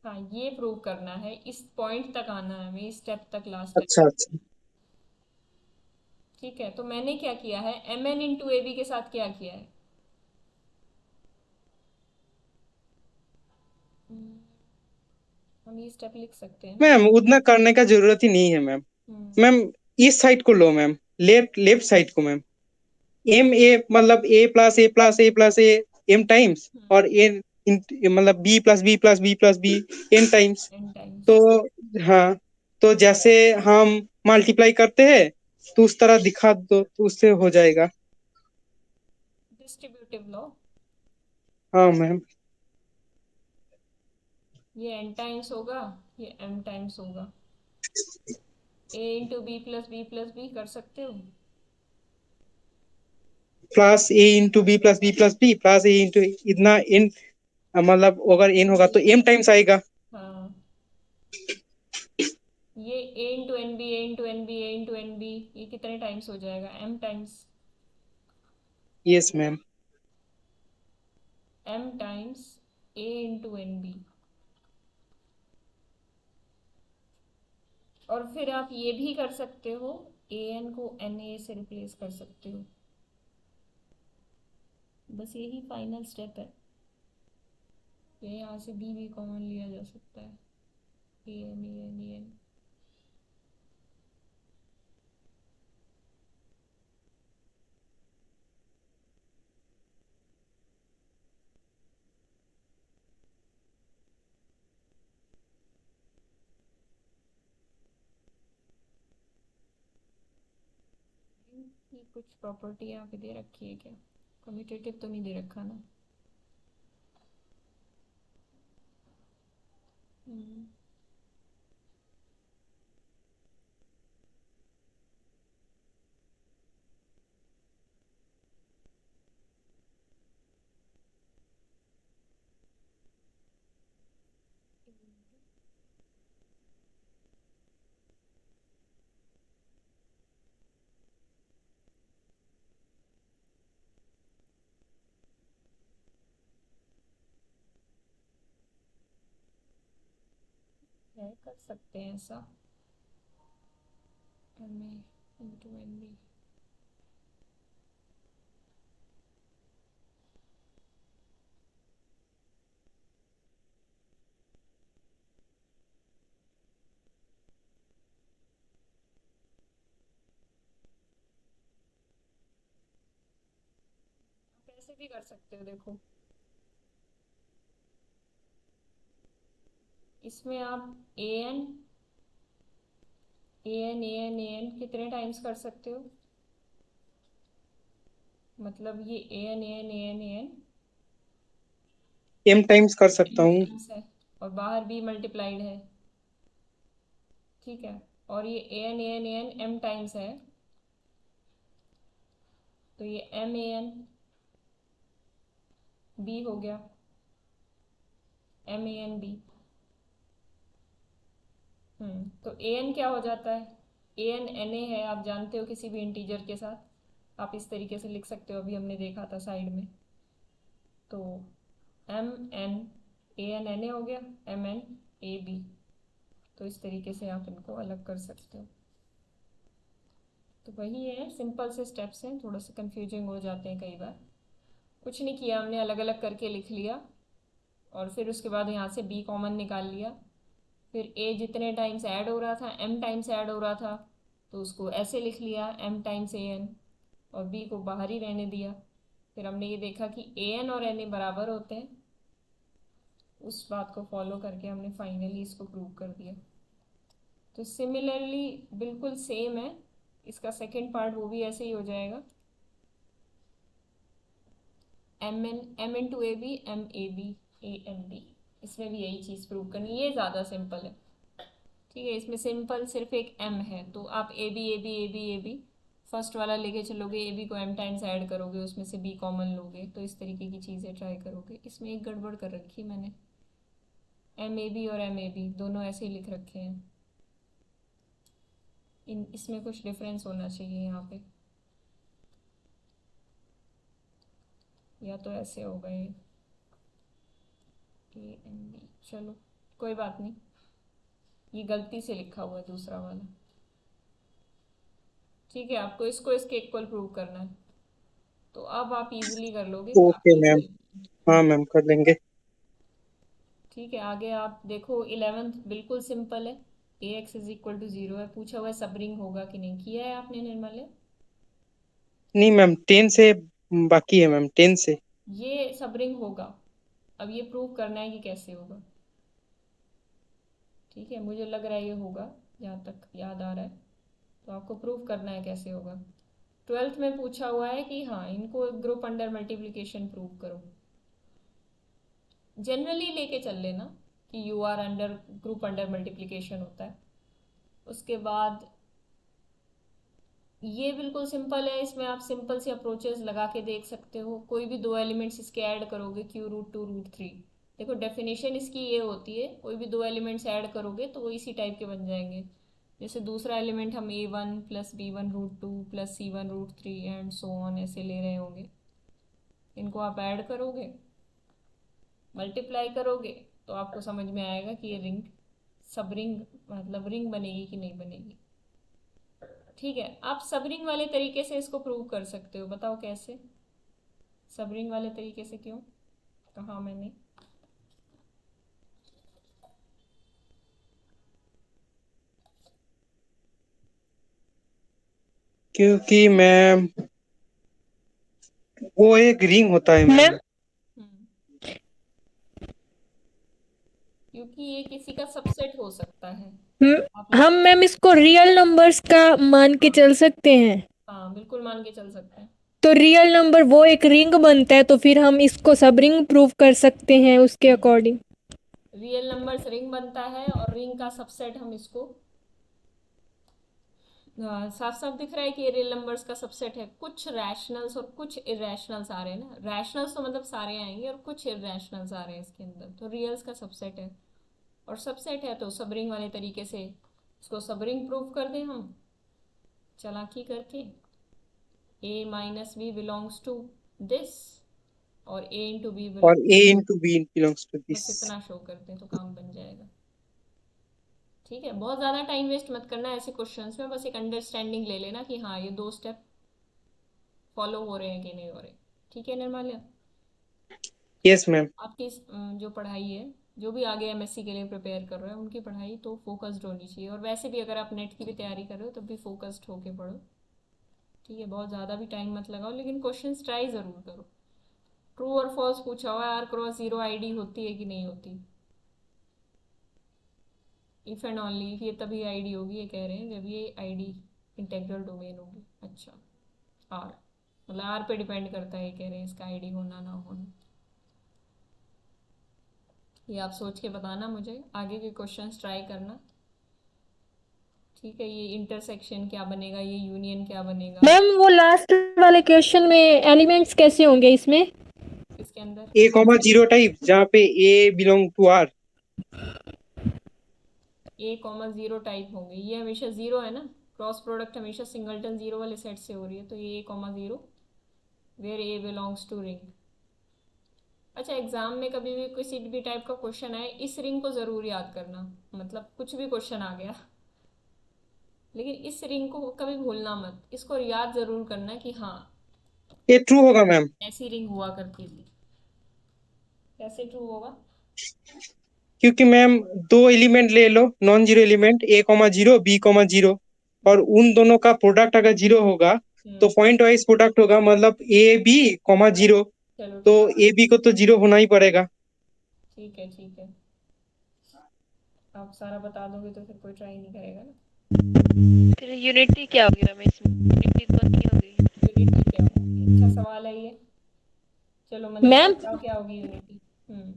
हाँ, ये प्रूव करना है, इस पॉइंट तक आना है हमें, इस स्टेप तक, लास्ट स्टेप। अच्छा अच्छा। ठीक है, तो मैंने क्या किया है, m n into a b के साथ क्या किया है, हम्म, हम ये स्टेप लिख सकते हैं। मैम उतना करने का जरूरत ही नहीं है मैम। हम्म। मैम इस साइड को लो मैम, लेफ्ट लेफ्ट साइड को मैम। एम ए मतलब A plus A plus A plus A M times, हम्म। और एन मतलब B plus B plus B plus B N times. N times. तो हाँ, तो जैसे हम मल्टीप्लाई करते हैं तो उस तरह दिखा दो तो उससे हो जाएगा। Distributive law. हाँ मैम। ये एन टाइम्स होगा, ये एम टाइम्स होगा। A into B plus B कर सकते हो। प्लस ए into B plus B plus ए इंटू इतना एन, मतलब अगर एन होगा तो एम टाइम्स आएगा। हाँ, ये A into N B, A into N B, A into N B, ये कितने टाइम्स हो जाएगा, M times. Yes ma'am. M times A into N B. और फिर आप ये भी कर सकते हो, ए एन को एन ए से रिप्लेस कर सकते हो। बस यही फाइनल स्टेप है। ये यहाँ से बी भी कॉमन लिया जा सकता है, A N A N A N. की कुछ प्रॉपर्टी यहाँ पे दे रखी है क्या, कम्यूटेटिव तो नहीं दे रखा ना। हम्म, है, कर सकते हैं ऐसा। एम ए इंटू एन बी। कैसे भी कर सकते हो, देखो इसमें आप A N A N A N A N कितने टाइम्स कर सकते हो, मतलब ये A N A N A N A N m times कर सकता एन हूँ। टाइम्स है और बाहर भी मल्टीप्लाइड है, ठीक है। और ये A N A N A N M times है, तो ये एम ए एन बी हो गया, एम ए एन बी। तो ए एन क्या हो जाता है, ए एन एन ए है, आप जानते हो किसी भी इंटीजर के साथ आप इस तरीके से लिख सकते हो, अभी हमने देखा था साइड में। तो m n A n n a हो गया, एम एन ए बी। तो इस तरीके से आप इनको अलग कर सकते हो। तो वही है, सिंपल से स्टेप्स हैं, थोड़ा सा कंफ्यूजिंग हो जाते हैं कई बार। कुछ नहीं किया हमने, अलग अलग करके लिख लिया और फिर उसके बाद यहाँ से बी कॉमन निकाल लिया। फिर ए जितने टाइम्स ऐड हो रहा था, एम टाइम्स ऐड हो रहा था, तो उसको ऐसे लिख लिया एम टाइम्स ए एन, और बी को बाहर ही रहने दिया। फिर हमने ये देखा कि ए एन और एन ए बराबर होते हैं, उस बात को फॉलो करके हमने फाइनली इसको प्रूव कर दिया। तो सिमिलरली बिल्कुल सेम है, इसका सेकेंड पार्ट वो भी ऐसे ही हो जाएगा, m into a b m a b a n b. इसमें भी यही चीज़ प्रूव करनी, ये ज़्यादा सिंपल है, ठीक है। इसमें सिंपल सिर्फ एक एम है, तो आप a b a b a b a b first वाला लेके चलोगे, ए बी को एम टाइम्स ऐड करोगे, उसमें से बी कॉमन लोगे, तो इस तरीके की चीज़ें ट्राई करोगे। इसमें एक गड़बड़ कर रखी है मैंने, एम ए बी और एम ए बी दोनों ऐसे ही लिख रखे हैं, इसमें कुछ डिफरेंस होना चाहिए यहाँ पे, या तो ऐसे हो गए ए एम बी। चलो कोई बात नहीं, ये गलती से लिखा हुआ है दूसरा वाला, ठीक है। आपको इसको इसके इक्वल प्रूव करना है, तो अब आप इजीली कर लोगे, ओके काफ़ी मैम। इजी। हाँ मैम, कर लेंगे। ठीक है, आगे आप देखो 11th बिल्कुल सिंपल है, ए एक्स इज इक्वल टू 0 है, पूछा हुआ है सब रिंग होगा कि नहीं, किया है आपने निर्मल? नहीं मैम, 10 से बाकी है मैम, 10 से। ये सब रिंग होगा, अब ये प्रूव करना है कि कैसे होगा, ठीक है। मुझे लग रहा है ये होगा, जहाँ तक याद आ रहा है, तो आपको प्रूव करना है कैसे होगा। 12th में पूछा हुआ है कि हाँ इनको ग्रुप अंडर मल्टीप्लिकेशन प्रूव करो, जनरली लेके चल लेना कि you are under group under multiplication होता है। उसके बाद ये बिल्कुल सिंपल है, इसमें आप सिंपल से अप्रोचेस लगा के देख सकते हो, कोई भी दो एलिमेंट्स इसके ऐड करोगे, Q root two root three. देखो डेफिनेशन इसकी ये होती है, कोई भी दो एलिमेंट्स ऐड करोगे तो वो इसी टाइप के बन जाएंगे। जैसे दूसरा एलिमेंट हम A one plus B one root two plus C one root three and so on ऐसे ले रहे होंगे, इनको आप ऐड करोगे, मल्टीप्लाई करोगे, तो आपको समझ में आएगा कि ये रिंग सब रिंग मतलब रिंग बनेगी कि नहीं बनेगी, ठीक है। आप सब रिंग वाले तरीके से इसको प्रूव कर सकते हो, बताओ कैसे? सब रिंग वाले तरीके से क्यों कहा मैंने? क्योंकि मैम वो एक रिंग होता है मैम। मैम हम्म, क्योंकि ये किसी का सबसेट हो सकता है, आप हम इसको, मैम इसको रियल नंबर्स का मान के चल सकते हैं। हाँ बिल्कुल मान के चल सकते हैं। तो रियल नंबर वो एक रिंग बनता है, तो फिर हम इसको सब रिंग प्रूव कर सकते हैं उसके अकॉर्डिंग। रियल नंबर्स रिंग बनता है और रिंग का सबसेट हम इसको, साफ साफ दिख रहा है कि ये रियल नंबर्स का सबसेट है। कुछ रैशनल्स और कुछ इरेशनल्स आ रहे हैं ना, रैशनल्स तो मतलब सारे आएंगे और कुछ इरेशनल्स आ रहे हैं इसके अंदर, तो रियल्स का सबसेट है। और सबसेट है तो सब रिंग वाले तरीके से इसको सब रिंग प्रूव कर दें हम चालाकी करके, A minus B belongs to this और ए इंटू बी और belong, a into b belongs to बस this। इतना शो करते हैं तो काम बन जाएगा। ठीक है, बहुत ज़्यादा टाइम वेस्ट मत करना ऐसे क्वेश्चंस में, बस एक अंडरस्टैंडिंग ले लेना कि हाँ ये 2 स्टेप फॉलो हो रहे हैं कि नहीं हो रहे। ठीक है निर्माल्या, यस मैम। आपकी जो पढ़ाई है, जो भी आगे एमएससी के लिए प्रिपेयर कर रहे हैं उनकी पढ़ाई तो फोकस्ड होनी चाहिए, और वैसे भी अगर आप नेट की भी तैयारी कर रहे हो तब भी फोकस्ड होके पढ़ो। ठीक है, बहुत ज़्यादा भी टाइम मत लगाओ, लेकिन क्वेश्चंस ट्राई ज़रूर करो। ट्रू और फॉल्स पूछा हुआ है, आर क्रॉस जीरो आईडी होती है कि नहीं होती। इफ़ एंड ओनली इफ, ये तभी आईडी होगी, ये कह रहे हैं जब ये आईडी इंटेग्रल डोमेन होगी। अच्छा, आर मतलब आर पे डिपेंड करता है, ये कह रहे हैं इसका आईडी होना ना होना। ये आप सोच के बताना मुझे, आगे के क्वेश्चंस ट्राई करना। ठीक है, ये इंटरसेक्शन क्या बनेगा, ये यूनियन क्या बनेगा मैम वो लास्ट वाले क्वेश्चन में एलिमेंट्स कैसे होंगे इसमें? इसके अंदर। A, 0 टाइप, जहाँ पे A belong to R। A, 0 type होंगे, ये हमेशा जीरो है ना, क्रॉस प्रोडक्ट हमेशा सिंगलटन जीरो वाले सेट से हो रही है, तो ये A, 0 where A belongs to ring. अच्छा, एग्जाम में कभी भी किसी भी टाइप का क्वेश्चन आए, इस रिंग को ज़रूर याद करना, मतलब कुछ भी क्वेश्चन आ गया लेकिन इस रिंग को कभी भूलना मत, इसको याद ज़रूर करना कि हाँ ये ट्रू होगा मैम, ऐसी रिंग हुआ करती थी। कैसे ट्रू होगा? क्योंकि मैम 2 एलिमेंट ले लो, non zero element A, 0 B, 0, और उन दोनों का प्रोडक्ट अगर 0 होगा तो हम्म। पॉइंट वाइज प्रोडक्ट होगा, मतलब A, B, 0, चलो तो ठीक। A, B को तो 0 होना ही पड़ेगा। ठीक है ठीक है, आप सारा बता दोगे तो फिर कोई ट्राई नहीं करेगा ना। फिर यूनिटी क्या होगी रमेश, यूनिटी तो नहीं होगी। यूनिटी क्या होगी, अच्छा सवाल है ये। चलो मंजिला मैम बताओ क्या होगी यूनिटी। हम्म।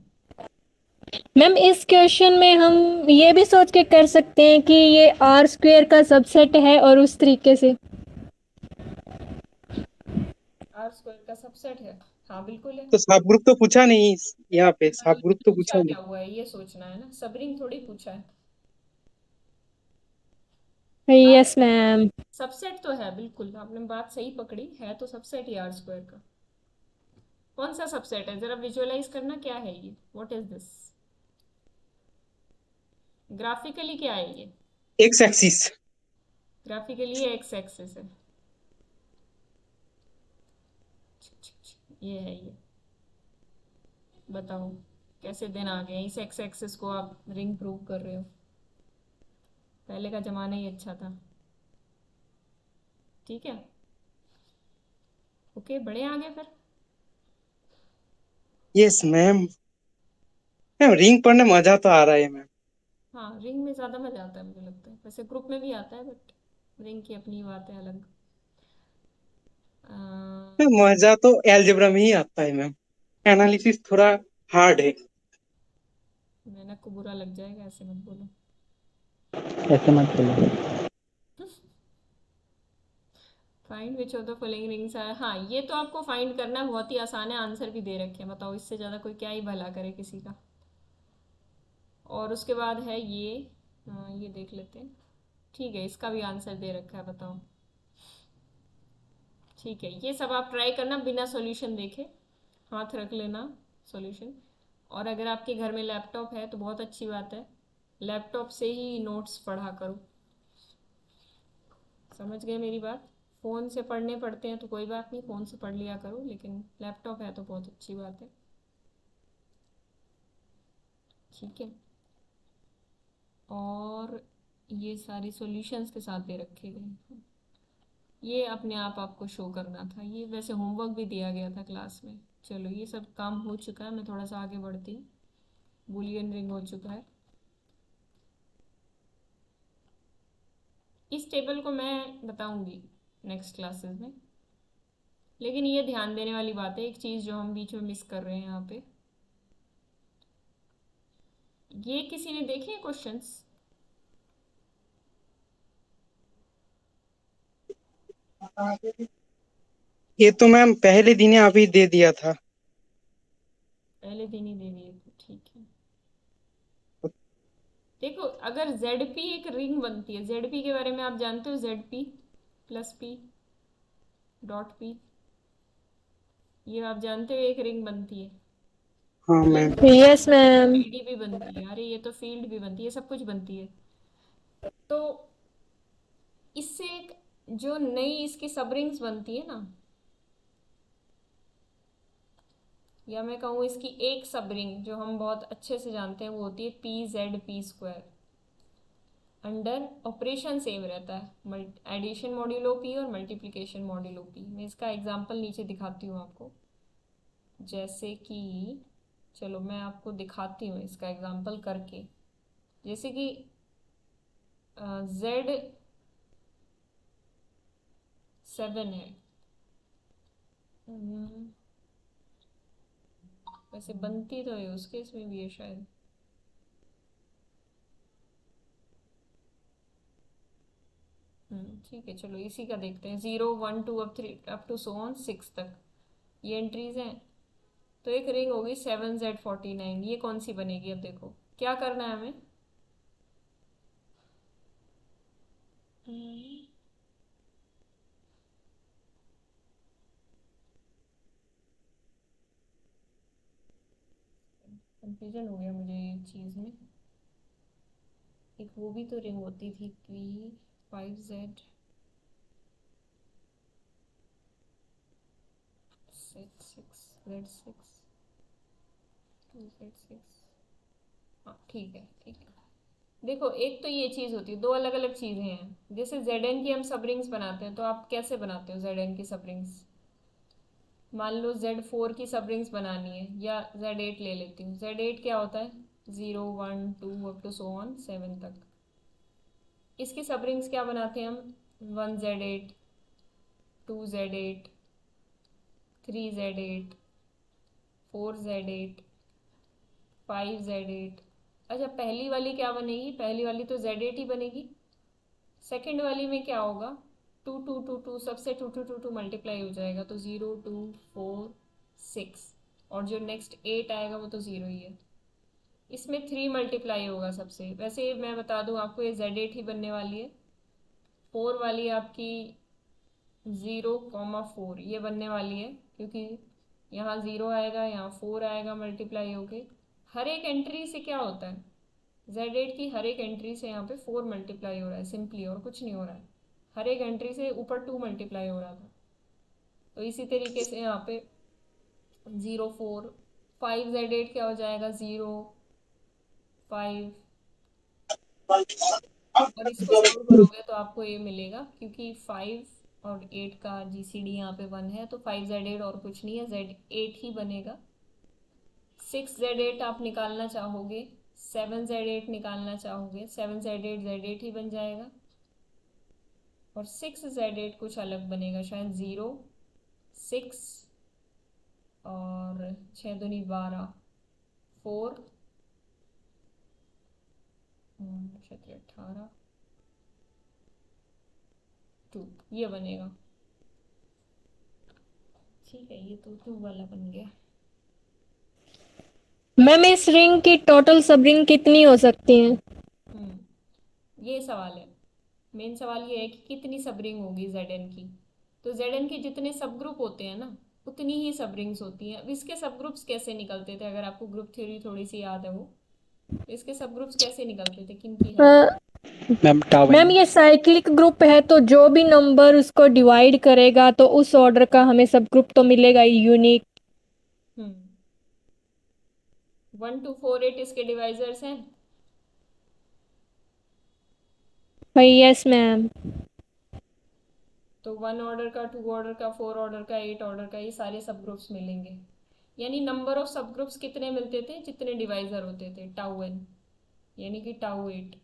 मैम इस क्वेश्चन में हम ये भी सोच के कर सकते हैं कि ये आर स्क्वेयर का सबसेट है, और उस तरीके से। आर स्क्वायर का सबसेट है, हाँ बिल्कुल है। तो सब ग्रुप तो पूछा नहीं, यहाँ पे हाँ, सब ग्रुप तो पूछा पूछा नहीं। क्या हुआ है ये सोचना है ना, सब रिंग थोड़ी पूछा है। Yes ma'am. सबसेट तो है, बिल्कुल आपने बात सही पकड़ी है, तो सबसेट ही आर स्क्वायर का। कौन सा सबसेट है, जरा विजुअलाइज करना, क्या है ये, व्हाट इज दिस, ग्राफिकली क्या है ये? X axis. ग्राफिकली ये एक्स एक्सिस है, ये है ये। बताओ कैसे दिन आ गए, इस एक्स एक्सिस को आप रिंग प्रूव कर रहे हो, पहले का जमाना ही अच्छा था। ठीक है, ओके बढ़े आगे फिर। Yes ma'am. मैम रिंग पढ़ने में मजा तो आ रहा है मैम। हाँ, रिंग में ज़्यादा मज़ा आता है मुझे लगता है, वैसे ग्रुप में भी आता है बट रिंग की अपनी बात है अलग। अ, मैम मजा तो एलजेब्रा में ही आता है मैम, एनालिसिस थोड़ा हार्ड है। मेहनत को बुरा लग जाएगा, ऐसे मत बोलो। ऐसे मत बोलो। Find which of the following rings are, हाँ ये तो आपको फाइंड करना है, बहुत ही आसान है, आंसर भी दे रखे हैं, बताओ इससे ज़्यादा कोई क्या ही भला करे किसी का। और उसके बाद है ये, ये देख लेते हैं। ठीक है, इसका भी आंसर दे रखा है, बताओ। ठीक है, ये सब आप ट्राई करना बिना सॉल्यूशन देखे, हाथ रख लेना सॉल्यूशन। और अगर आपके घर में लैपटॉप है तो बहुत अच्छी बात है, लैपटॉप से ही नोट्स पढ़ा करो। समझ गए मेरी बात? फ़ोन से पढ़ने पड़ते हैं तो कोई बात नहीं, फ़ोन से पढ़ लिया करो, लेकिन लैपटॉप है तो बहुत अच्छी बात है। ठीक है, और ये सारी सॉल्यूशंस के साथ दे रखे गए हैं। ये अपने आप आपको शो करना था, ये वैसे होमवर्क भी दिया गया था क्लास में। चलो ये सब काम हो चुका है, मैं थोड़ा सा आगे बढ़ती हूँ। बुलियन रिंग हो चुका है, इस टेबल को मैं बताऊंगी नेक्स्ट क्लासेस में, लेकिन ये ध्यान देने वाली बात है, एक चीज़ जो हम बीच में मिस कर रहे हैं यहाँ पे। ये किसी ने देखे हैं क्वेश्चंस? ये तो मैम पहले दिन ही अभी दे दिया था। पहले दिन ही दे दिए थे, ठीक है। देखो अगर ZP एक रिंग बनती है, ZP के बारे में आप जानते हो, ZP plus P dot P, ये आप जानते हो एक रिंग बनती है। हाँ मैम। Yes ma'am. आईडी भी बनती है, अरे ये तो फील्ड भी बनती है, सब कुछ बनती है। तो इससे एक जो नई इसकी सब रिंग्स बनती है ना, या मैं कहूँ इसकी एक सब रिंग जो हम बहुत अच्छे से जानते हैं, वो होती है PZ P²। Under operation same रहता है, एडिशन मॉड्यूलो P और मल्टीप्लिकेशन मॉड्यूलो P। मैं इसका एग्जांपल नीचे दिखाती हूँ आपको, जैसे कि चलो मैं आपको दिखाती हूँ इसका एग्जांपल करके। जैसे कि Z7 है, वैसे बनती तो है उसके इसमें भी है शायद। ठीक है, चलो इसी का देखते हैं। 0 1 2 अप टू सो ऑन 6 तक ये एंट्रीज हैं। तो एक रिंग होगी 7Z49, ये कौन सी बनेगी? अब देखो क्या करना है हमें। कंफ्यूजन हो गया मुझे ये चीज़ में। एक वो भी तो रिंग होती थी P5Z 6Z6 2Z6। हाँ ठीक है, ठीक है। देखो एक तो ये चीज़ होती है, दो अलग अलग चीज़ें हैं। जैसे Zn की हम सब रिंग्स बनाते हैं, तो आप कैसे बनाते हो Zn की सब रिंग्स? मान लो Z4 की सब रिंग्स बनानी है, या Z8 ले लेती हूँ। Z8 क्या होता है? 0 1 2 अप टू सो ऑन 7 तक। इसकी सब रिंग्स क्या बनाते हैं हम? 1Z8 2Z8 3Z8 4Z8 5Z8। अच्छा पहली वाली क्या बनेगी? पहली वाली तो Z8 ही बनेगी। सेकंड वाली में क्या होगा? 2 2 2 2 सबसे 2 2 2 2 मल्टीप्लाई हो जाएगा, तो 0 2 4 6, और जो नेक्स्ट 8 आएगा वो तो 0 ही है। इसमें 3 मल्टीप्लाई होगा सबसे। वैसे मैं बता दूं आपको, ये Z8 ही बनने वाली है। 4 वाली आपकी 0,4 ये बनने वाली है, क्योंकि यहाँ 0 आएगा, यहाँ 4 आएगा मल्टीप्लाई होके। हर एक एंट्री से क्या होता है? Z8 की हर एक एंट्री से यहाँ पे 4 मल्टीप्लाई हो रहा है सिंपली, और कुछ नहीं हो रहा है। हर एक एंट्री से ऊपर 2 मल्टीप्लाई हो रहा था। तो इसी तरीके से यहाँ पे 0 4 5Z8 क्या हो जाएगा? 0 5, और इसको सॉल्व करोगे तो आपको ये मिलेगा, क्योंकि 5 और 8 का GCD यहाँ पे 1 है, तो 5Z8 और कुछ नहीं है, Z8 ही बनेगा। 6Z8 आप निकालना चाहोगे, 7Z8 निकालना चाहोगे, 7Z8 Z8 ही बन जाएगा। और 6Z8 कुछ अलग बनेगा, शायद 0 6 और 6 दूनी 12 4 18 2 ये बनेगा। ठीक है, ये तो 2 वाला बन गया। मैम इस रिंग की टोटल सब रिंग कितनी हो सकती हैं? ये सवाल है। मेन सवाल ये है कि कितनी सब रिंग होगी Zn की। तो Zn के जितने सब ग्रुप होते हैं ना, उतनी ही सब रिंग्स होती हैं। अब इसके सब ग्रुप्स कैसे निकलते थे? अगर आपको ग्रुप थ्योरी थोड़ी सी याद है, वो तो इसके सब ग्रुप्स कैसे निकलते थे, किन की help? Ma'am tau ma'am n. ये साइक्लिक ग्रुप है, तो जो भी नंबर उसको डिवाइड करेगा तो उस ऑर्डर का हमें सब ग्रुप तो मिलेगा ही, यूनिक। 1 2 4 8 इसके डिवाइजर्स हैं। Yes ma'am. तो 1 ऑर्डर का, 2 ऑर्डर का, 4 ऑर्डर का, 8 ऑर्डर का, ये सारे सब ग्रुप्स मिलेंगे। यानी नंबर ऑफ सब ग्रुप्स कितने मिलते थे? जितने डिवाइजर होते थे, टाउ n, यानी कि टाउ 8,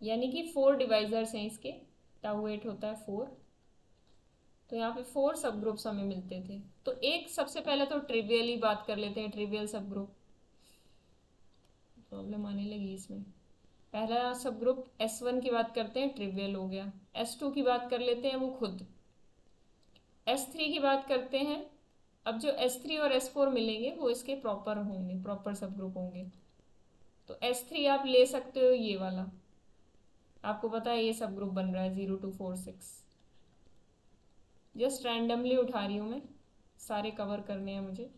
यानी कि 4 डिवाइजर्स हैं इसके। टाउ 8 होता है 4, तो यहाँ पे 4 सब ग्रुप्स हमें मिलते थे। तो एक सबसे पहले तो ट्रिवियली बात कर लेते हैं, ट्रिवियल सब ग्रुप। प्रॉब्लम आने लगी इसमें। पहला सब ग्रुप S1 की बात करते हैं, ट्रिवियल हो गया। S2 की बात कर लेते हैं, वो खुद। S3 की बात करते हैं। अब जो S3 और S4 मिलेंगे वो इसके प्रॉपर होंगे, प्रॉपर सब ग्रुप होंगे। तो S3 आप ले सकते हो ये वाला, आपको पता है ये सब ग्रुप बन रहा है 0 2 4 6। जस्ट रैंडमली उठा रही हूँ मैं, सारे कवर करने हैं मुझे।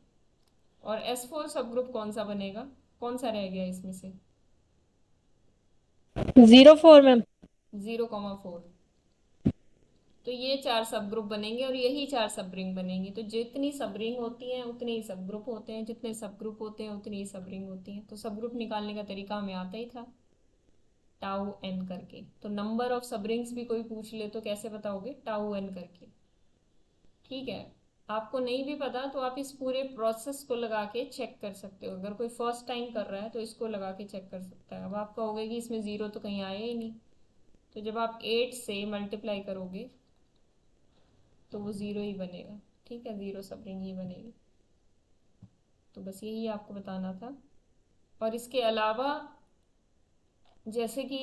और S4 सब ग्रुप कौन सा बनेगा? कौन सा रह गया इसमें से? 0 4 मैम। 0,4। तो ये 4 सब ग्रुप बनेंगे और यही 4 सब रिंग बनेंगी। तो जितनी सब रिंग होती हैं उतने ही सब ग्रुप होते हैं, जितने सब ग्रुप होते हैं उतनी ही सब रिंग होती हैं। तो सब ग्रुप निकालने का तरीका हमें आता ही था, टाउ एन करके। तो नंबर ऑफ सब रिंग्स भी कोई पूछ ले तो कैसे बताओगे? टाउ एन करके। ठीक है, आपको नहीं भी पता तो आप इस पूरे प्रोसेस को लगा के चेक कर सकते हो। अगर कोई फर्स्ट टाइम कर रहा है तो इसको लगा के चेक कर सकता है। अब आप कहोगे कि इसमें ज़ीरो तो कहीं आया ही नहीं, तो जब आप 8 से मल्टीप्लाई करोगे तो वो ज़ीरो ही बनेगा। ठीक है, ज़ीरो सब रिंग ही बनेगी। तो बस यही आपको बताना था। और इसके अलावा जैसे कि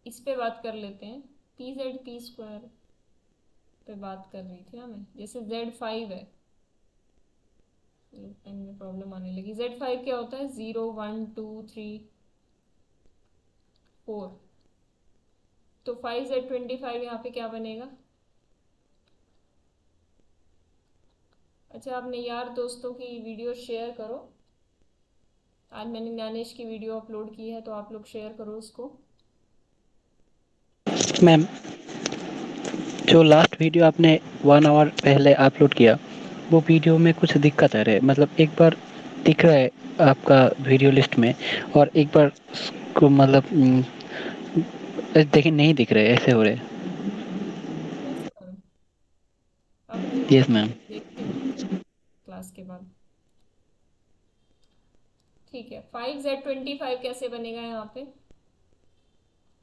इस पे बात कर लेते हैं, पी जेड पी स्क्वायर पे बात कर रही थी ना मैं। जैसे Z5 है, पेन में प्रॉब्लम आने लगी। Z5 क्या होता है? 0 1 2 3 4। तो 5Z25 यहाँ पे क्या बनेगा? अच्छा, अपने यार दोस्तों की वीडियो शेयर करो। आज मैंने ज्ञानेश की वीडियो अपलोड की है तो आप लोग शेयर करो उसको। मैम, जो लास्ट वीडियो आपने 1 आवर पहले अपलोड किया, वो वीडियो में कुछ दिक्कत आ रहा है। मतलब एक बार दिख रहा है आपका वीडियो लिस्ट में, और एक बार को मतलब देखिए नहीं दिख रहे, ऐसे हो रहे। अच्छा, अब मैं यस मैम। देखती हूँ क्लास के बाद। ठीक है, 5Z25 कैसे बनेगा यहाँ पे?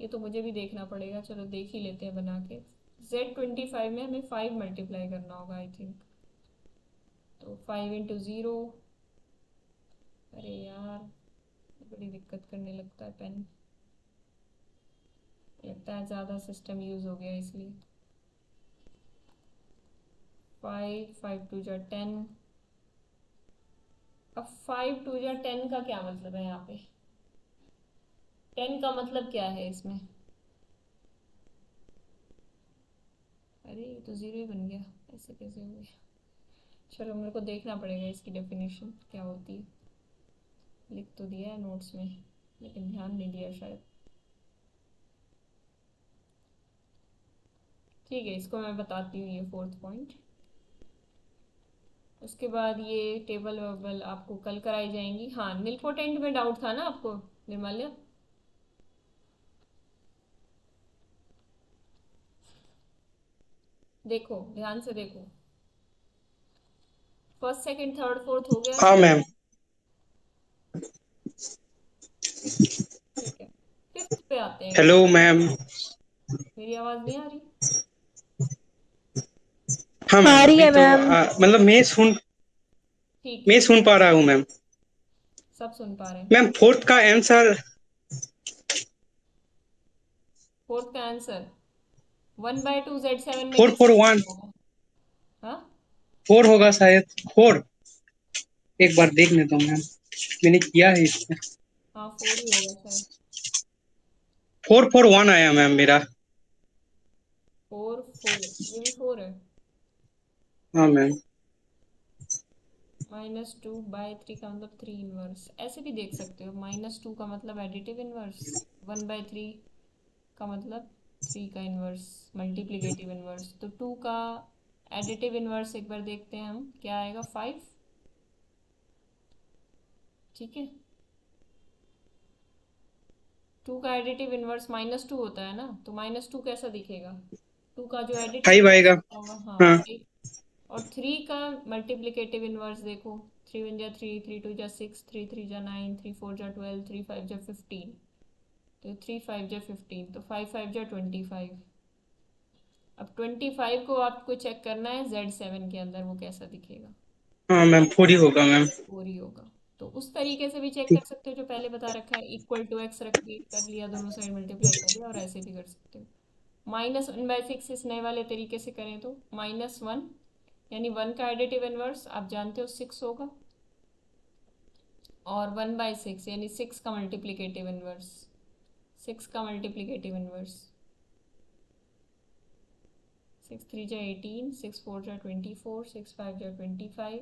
ये तो मुझे भी देखना पड़ेगा, चलो देख ही लेते हैं बना के। Z25 में हमें 5 मल्टीप्लाई करना होगा आई थिंक। तो 5 इंटू 0। अरे यार, बड़ी दिक्कत करने लगता है पेन। लगता है ज़्यादा सिस्टम यूज़ हो गया इसलिए। 5 5 2 जा 10। अब 5 2 जा 10 का क्या मतलब है यहाँ पे? 10 का मतलब क्या है इसमें? अरे ये तो ज़ीरो ही बन गया, ऐसे कैसे हो गया? चलो मेरे को देखना पड़ेगा इसकी डेफिनेशन क्या होती है। लिख तो दिया है नोट्स में लेकिन ध्यान नहीं दिया शायद। ठीक है, इसको मैं बताती हूँ, ये 4th पॉइंट। उसके बाद ये टेबल वेबल आपको कल कराई जाएंगी। हाँ, निलपोटेंट में डाउट था ना आपको निर्माल्या? देखो ध्यान से देखो, फर्स्ट सेकंड थर्ड फोर्थ हो गया हाँ सब। मैम। ठीक है, 5th पे आते हैं। Hello ma'am. मेरी आवाज़ नहीं आ रही? हाँ आ मैम, रही अभी है तो मैम। मतलब ठीक है, मैं सुन पा रहा हूँ मैम। सब सुन पा रहे हैं। मैम फोर्थ का आंसर। फोर्थ का आंसर 1/2 Z7 में फोर किस फोर तरह वन से होगा? हाँ, 4 होगा शायद। 4। एक बार देख लेता हूँ मैम, मैंने किया है इसमें। हाँ 4 ही होगा शायद। 4 4 1 आया मैम मेरा। 4 4, ये भी 4 है। हाँ मैम। -2/3 का मतलब 3 इनवर्स, ऐसे भी देख सकते हो। -2 का मतलब एडिटिव इनवर्स, 1/3 का मतलब 3 का इनवर्स, मल्टीप्लिकेटिव इनवर्स। तो 2 का एडिटिव इनवर्स एक बार देखते हैं हम, क्या आएगा? 5। ठीक है, 2 का एडिटिव इनवर्स -2 होता है ना, तो -2 कैसा दिखेगा? 2 का जो एडिटिव 5 इनवर्स आएगा। होगा, हाँ हाँ 5। और 3 का मल्टीप्लिकेटिव इनवर्स देखो, 3 1 जा 3, 3 2 जा 6, 3 3 जा 9, 3 4 जा 12, 3 5 जा 15। तो 3 5 जा 15, तो 5 5 जा 25। अब 25 को आपको चेक करना है Z7 के अंदर वो कैसा दिखेगा। हाँ मैम, 4 ही होगा मैम। 4 ही होगा। तो उस तरीके से भी चेक कर सकते हो जो पहले बता रखा है, इक्वल टू एक्स रख के कर लिया, दोनों साइड मल्टीप्लाई कर लिया, और ऐसे भी कर सकते हो। -1/6 इस नए वाले तरीके से करें तो -1, यानी 1 का एडिटिव इनवर्स आप जानते हो 6 होगा, और 1/6 यानी 6 का मल्टीप्लिकेटिव इनवर्स, 6 का मल्टीप्लिकेटिव इनवर्स। 6 3 जा 18, 6 4 जा 24, 6 5 जा 25,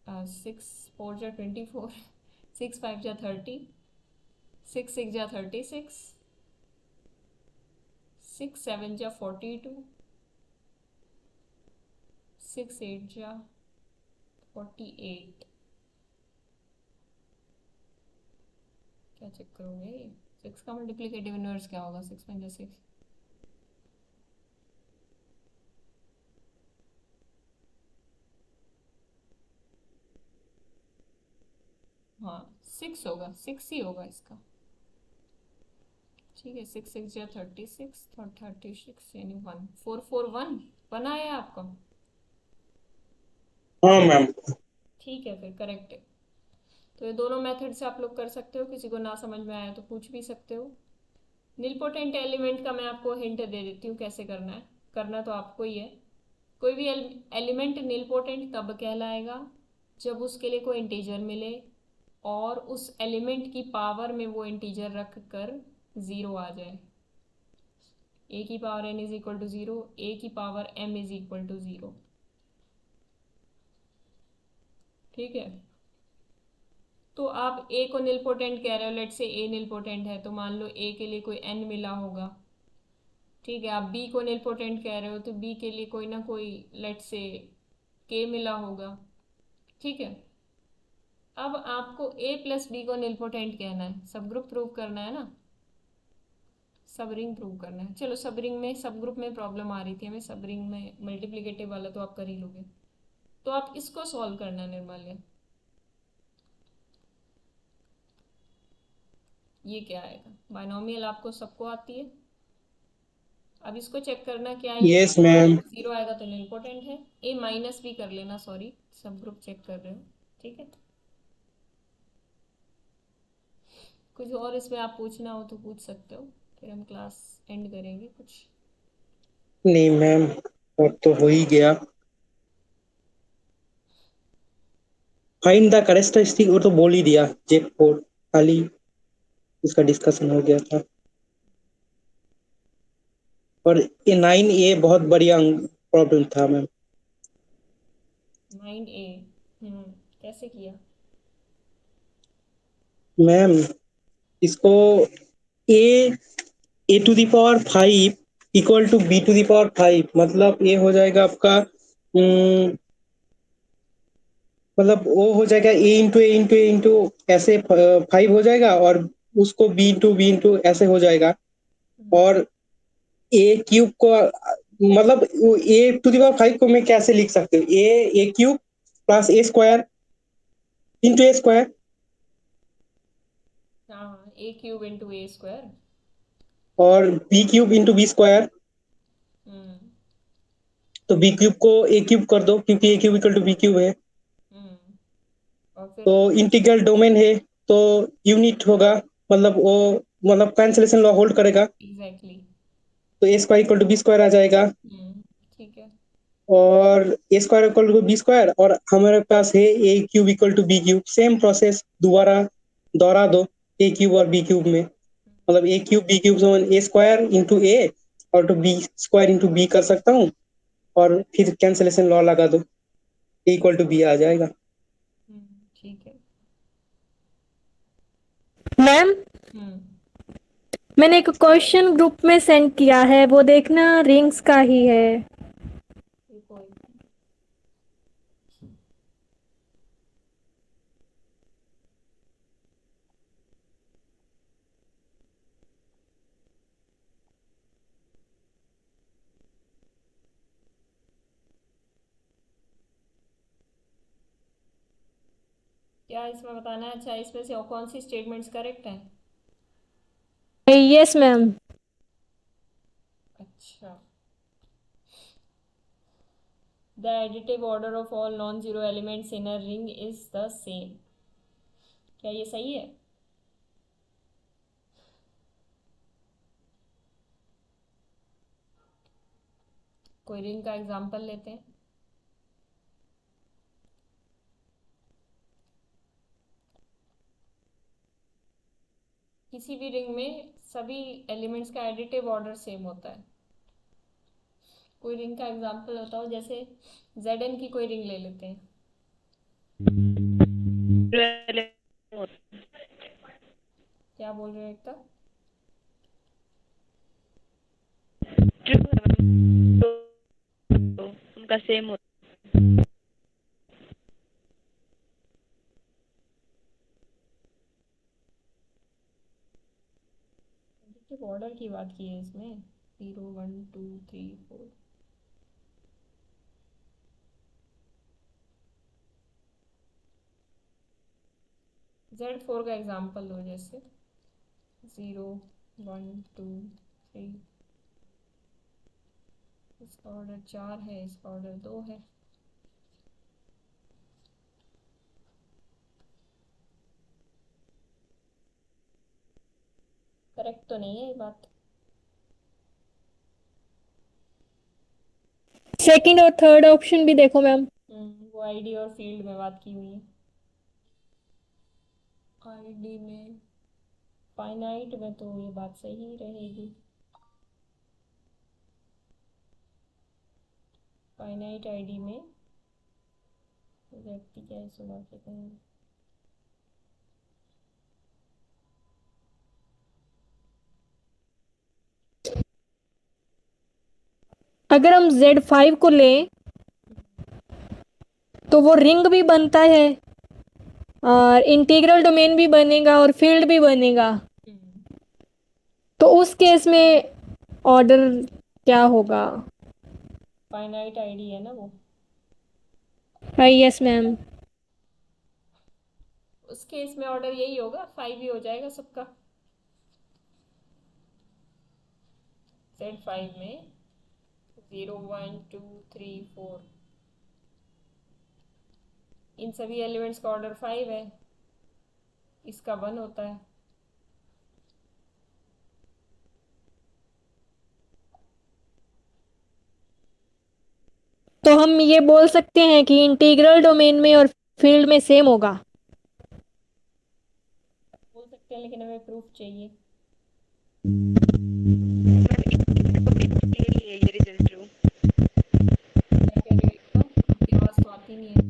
6 4 जा 24, 6 5 जा 30, 6 6 जा 36, 6 7 जा 42, 6 8 जा 48। क्या चेक करोगे? 6 का मल्टीप्लिकेटिव इनवर्स क्या होगा? 6 1 जा 6। हाँ 6 होगा, 6 ही होगा इसका। ठीक है, 6 6 जा 36, 36 यानी 1 4 4 1 1 आया आपका। हाँ मैम। ठीक है, फिर करेक्ट है। तो ये दोनों मेथड से आप लोग कर सकते हो, किसी को ना समझ में आया तो पूछ भी सकते हो। निलपोटेंट एलिमेंट का मैं आपको हिंट दे देती हूँ कैसे करना है। करना तो आपको ही है। कोई भी एलिमेंट निलपोटेंट तब कहलाएगा जब उसके लिए कोई इंटीजर मिले और उस एलिमेंट की पावर में वो इंटीजर रख कर ज़ीरो आ जाए। ए की power n is equal to zero, A की power m is equal to zero. ठीक है, तो आप a को निलपोटेंट कह रहे हो, लेट से a निलपोटेंट है, तो मान लो a के लिए कोई n मिला होगा। ठीक है, आप b को निलपोटेंट कह रहे हो तो b के लिए कोई ना कोई लेट से k मिला होगा। ठीक है, अब आपको a प्लस बी को निलपोटेंट कहना है, सब ग्रुप प्रूव करना है ना, सब रिंग प्रूव करना है। चलो सब रिंग में, सब ग्रुप में प्रॉब्लम आ रही थी हमें, सब रिंग में मल्टीप्लिकेटिव वाला तो आप कर ही लोगे। तो आप इसको सॉल्व करना है निर्माल्य। ये क्या आएगा? बाइनोमियल आपको सबको आती है। अब इसको चेक करना क्या है, ये यस मैम। जीरो आएगा तो निलपोटेंट है। ए माइनस भी कर लेना, सॉरी सब ग्रुप चेक कर रहे हो। ठीक है, कुछ और इसमें आप पूछना हो तो पूछ सकते हो, फिर हम क्लास एंड करेंगे। कुछ नहीं मैम, और तो हो ही गया। फाइंड द कैरेक्टरिस्टिक वो तो बोल ही दिया, जेक फोर खाली इसका डिस्कशन हो गया था। और ये 9A बहुत बढ़िया प्रॉब्लम था मैम। 9A कैसे किया? मैम इसको A A to the power 5 equal to B to the power 5, मतलब ये हो जाएगा आपका मतलब वो हो जाएगा ए इंटू ऐसे 5 हो जाएगा, और उसको बी इंटू ऐसे हो जाएगा। और ए क्यूब को मतलब ए टू द पावर 5 को मैं कैसे लिख सकते हूँ? A cube plus A square into A square. हाँ, A cube into A square. और B cube into B square. हम्म तो बी क्यूब को ए क्यूब कर दो, क्योंकि A cube equal to B cube है। हम्म और तो फिर इंटीग्रल डोमेन है, तो यूनिट होगा, मतलब वो मतलब कैंसिलेशन लॉ होल्ड करेगा। एग्जैक्टली। तो A square equal to B square आ जाएगा। ठीक है। और A square equal to B square, और हमारे पास है A cube equal to B cube. Same process दोबारा दोहरा दो ए क्यूब और बी क्यूब में, मतलब ए क्यूब बी क्यूब समान ए स्क्वायर इंटू ए और two B square into b कर सकता हूँ। और फिर कैंसिलेशन लॉ लगा दो, ए इक्वल टू बी आ जाएगा। ठीक है। मैम हम्म मैंने एक क्वेश्चन ग्रुप में सेंड किया है, वो देखना रिंग्स का ही है। ये कोई क्या इसमें बताना है? अच्छा, इसमें से और कौन सी स्टेटमेंट्स करेक्ट है? Yes ma'am. अच्छा, the additive order of all non zero elements in a ring is the same. क्या ये सही है? कोई रिंग का एग्जांपल लेते हैं। किसी भी रिंग में सभी एलिमेंट्स का एडिटिव ऑर्डर सेम होता है। कोई रिंग का एग्जांपल बताओ, जैसे Zn की कोई रिंग ले लेते हैं। क्या बोल बोल रहे हो एकता? ट्रू है मैम, तो उनका सेम होता देखिए ऑर्डर की बात की है इसमें, 0 1 2 3 4। Z4 का एग्जांपल लो, जैसे 0 1 2 3, इसका ऑर्डर 4 है, इसका ऑर्डर 2 है। करेक्ट तो नहीं है ये बात? सेकंड और थर्ड ऑप्शन भी देखो मैम। वो आईडी और फील्ड में बात की हुई है। आईडी में फाइनाइट में तो ये बात सही रहेगी। फाइनाइट आईडी में व्यक्ति क्या सुना के कहेंगे? अगर हम Z5 को लें तो वो रिंग भी बनता है और इंटीग्रल डोमेन भी बनेगा और फील्ड भी बनेगा। तो उस केस में ऑर्डर क्या होगा? फाइनाइट आईडी है ना वो। Yes ma'am. उस केस में ऑर्डर यही होगा, 5 ही हो जाएगा सबका। Z5 में 0 1 2 3 4, इन सभी एलिमेंट्स का ऑर्डर 5 है, इसका 1 होता है। तो हम ये बोल सकते हैं कि इंटीग्रल डोमेन में और फील्ड में सेम होगा। बोल सकते हैं, लेकिन हमें प्रूफ चाहिए। है ये रिजल्ट ट्रू। क्या कह रही हो? आपकी आवाज़ तो आती नहीं है।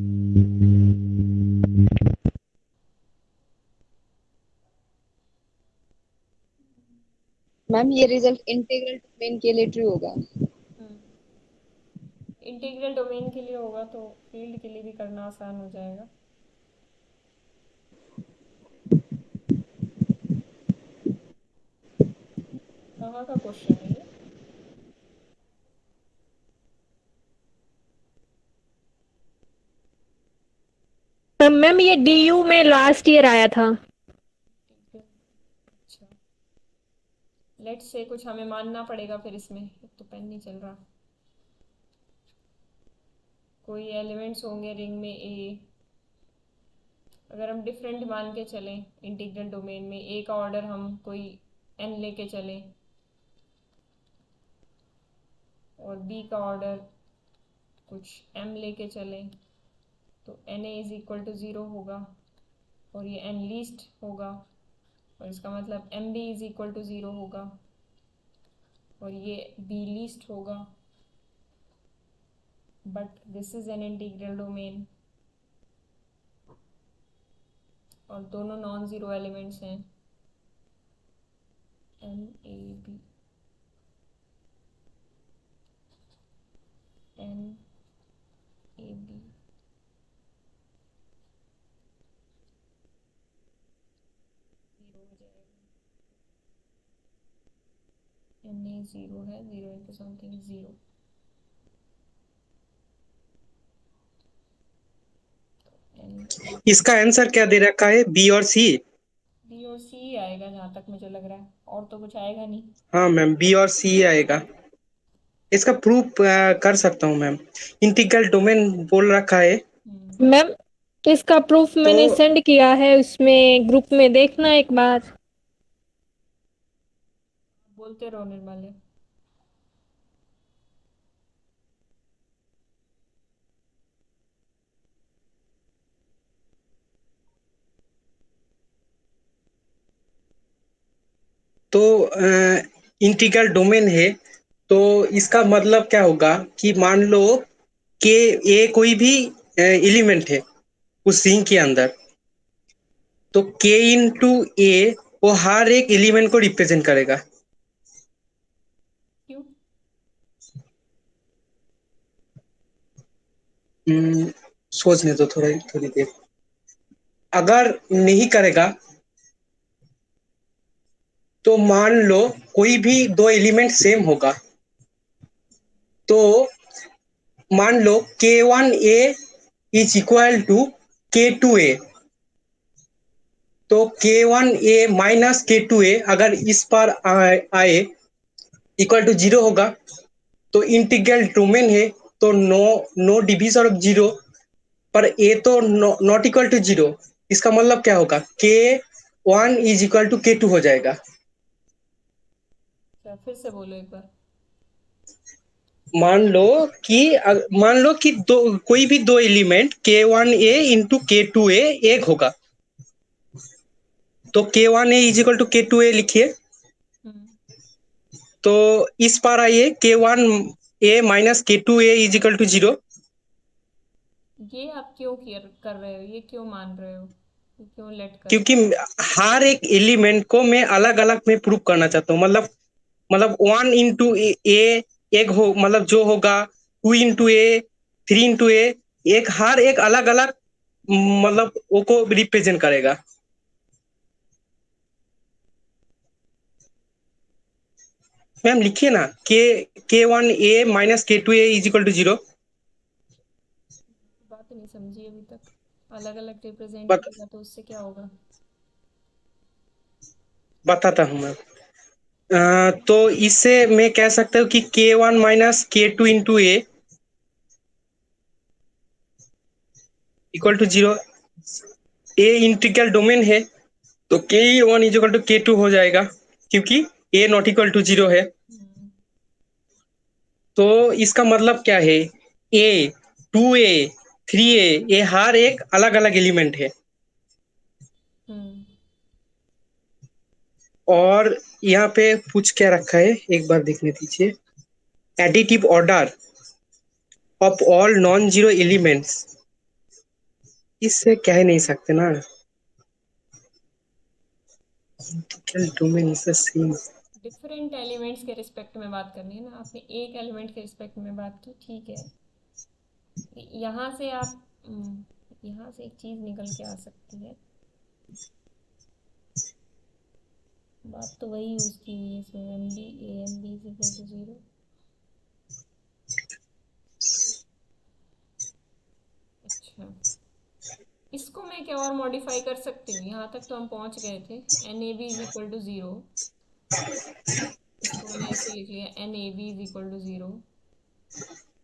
मैम ये रिजल्ट इंटीग्रल डोमेन के लिए ट्रू होगा। इंटीग्रल डोमेन के लिए होगा तो फील्ड के लिए भी करना आसान हो जाएगा। कहाँ का क्वेश्चन है ये? मैम ये DU में लास्ट ईयर आया था। अच्छा, लेट्स से कुछ हमें मानना पड़ेगा फिर इसमें। एक तो पेन नहीं चल रहा। कोई एलिमेंट्स होंगे रिंग में ए, अगर हम डिफरेंट मान के चलें इंटीग्रल डोमेन में, ए का ऑर्डर हम कोई एन लेके चलें और बी का ऑर्डर कुछ एम लेके चलें, तो n a is equal to 0 होगा और ये एन लीस्ट होगा, और इसका मतलब m b is equal to 0 होगा और ये बी लीस्ट होगा। But this is an integral domain और दोनों नॉन ज़ीरो एलिमेंट्स हैं, m a b, n a b. Zero हो जाएगा, एन ए ज़ीरो है, 0 इंटू समथिंग 0। इसका आंसर क्या दे रखा है, बी और सी? बी और सी ही आएगा जहाँ तक मुझे लग रहा है, और तो कुछ आएगा नहीं। हाँ मैम, बी और सी आएगा। इसका प्रूफ कर सकता हूँ मैम। इंटीग्रल डोमेन बोल रखा है मैम इसका प्रूफ तो मैंने सेंड किया है उसमें, ग्रुप में देखना एक बार। बोलते रहो निर्मल्य। तो इंटीग्रल डोमेन है, तो इसका मतलब क्या होगा कि मान लो कि ए कोई भी एलिमेंट है उस रिंग के अंदर, तो के इंटू ए वो हर एक एलिमेंट को रिप्रेजेंट करेगा। क्यों? सोचने दो थोड़ी देर। अगर नहीं करेगा तो मान लो कोई भी दो एलिमेंट सेम होगा, तो मान लो k1a is equal to k2a, तो k1a माइनस k2a अगर इस पर आए इक्वल टू 0 होगा तो इंटीग्रल डोमेन है, तो नो नो डिवीजन ऑफ 0, पर ए तो नॉट इक्वल टू 0। इसका मतलब क्या होगा, k1 is equal to k2 हो जाएगा। क्या, फिर से बोलो एक बार। मान लो कि दो कोई भी दो एलिमेंट k1a इंटू k2a एक होगा, तो k1a is equal to k2a लिखिए। हम्म तो इस पर आइए k1a minus k2a is equal to 0। ये आप क्यों कर रहे हो, ये क्यों मान रहे हो, ये क्यों लेट कर रहे क्योंकि हर एक एलिमेंट को मैं अलग अलग में प्रूव करना चाहता हूँ, मतलब 1 इंटू ए एक हो, मतलब जो होगा 2 इंटू ए, 3 इंटू ए, एक हर एक अलग अलग मतलब वो को रिप्रेजेंट करेगा। मैम लिखिए ना, k1a minus k2a is equal to 0। हो? बात नहीं समझी अभी तक। अलग अलग रिप्रेजेंट बत, करेगा तो उससे क्या होगा? बताता हूँ मैं। तो इससे मैं कह सकता हूँ कि k1 minus k2 into a equal to 0। A integral domain है, तो k1 is equal to k2 हो जाएगा, क्योंकि ए नॉट इक्वल टू 0 है। हम्म तो इसका मतलब क्या है, ए, 2a, 3a ये हर एक अलग अलग एलिमेंट है। हम्म और यहाँ पे पूछ क्या रखा है एक बार देखने दीजिए, additive order of all non zero elements, इससे कह नहीं सकते ना, domain is the same. Different elements के रिस्पेक्ट में बात करनी है ना, आपने एक एलिमेंट के रिस्पेक्ट में बात की, ठीक है। यहाँ से आप यहाँ से एक चीज़ निकल के आ सकती है। बात तो वही यूज़ की हुई है इसमें, m b a m b is equal to 0। अच्छा, इसको मैं क्या और मॉडिफाई कर सकती हूँ? यहाँ तक तो हम पहुँच गए थे, n a b is equal to 0। इसको मैंने ऐसे लिख लिया, n a b is equal to 0।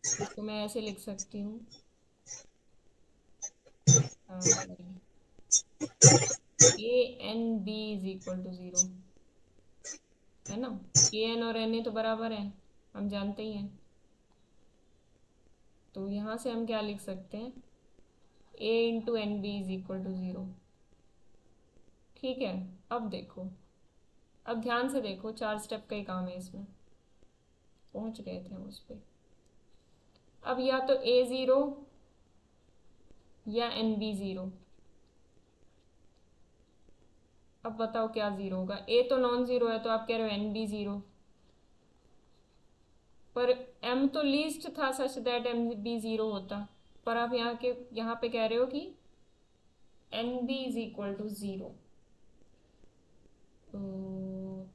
इसको मैं ऐसे लिख सकती हूँ, हाँ sorry, a n B is equal to 0, है ना। ए एन और एन ए तो बराबर हैं, हम जानते ही हैं। तो यहाँ से हम क्या लिख सकते हैं, A into N B is equal to 0। ठीक है, अब देखो, अब ध्यान से देखो, 4 स्टेप का ही काम है इसमें, पहुंच गए थे हम उस पर। अब या तो ए 0 या एन बी 0। अब बताओ क्या 0 होगा? ए तो नॉन ज़ीरो है, तो आप कह रहे हो एन बी 0, पर m तो लीस्ट था सच दैट एम बी 0 होता, पर आप यहाँ पे कह रहे हो कि N B is equal to 0।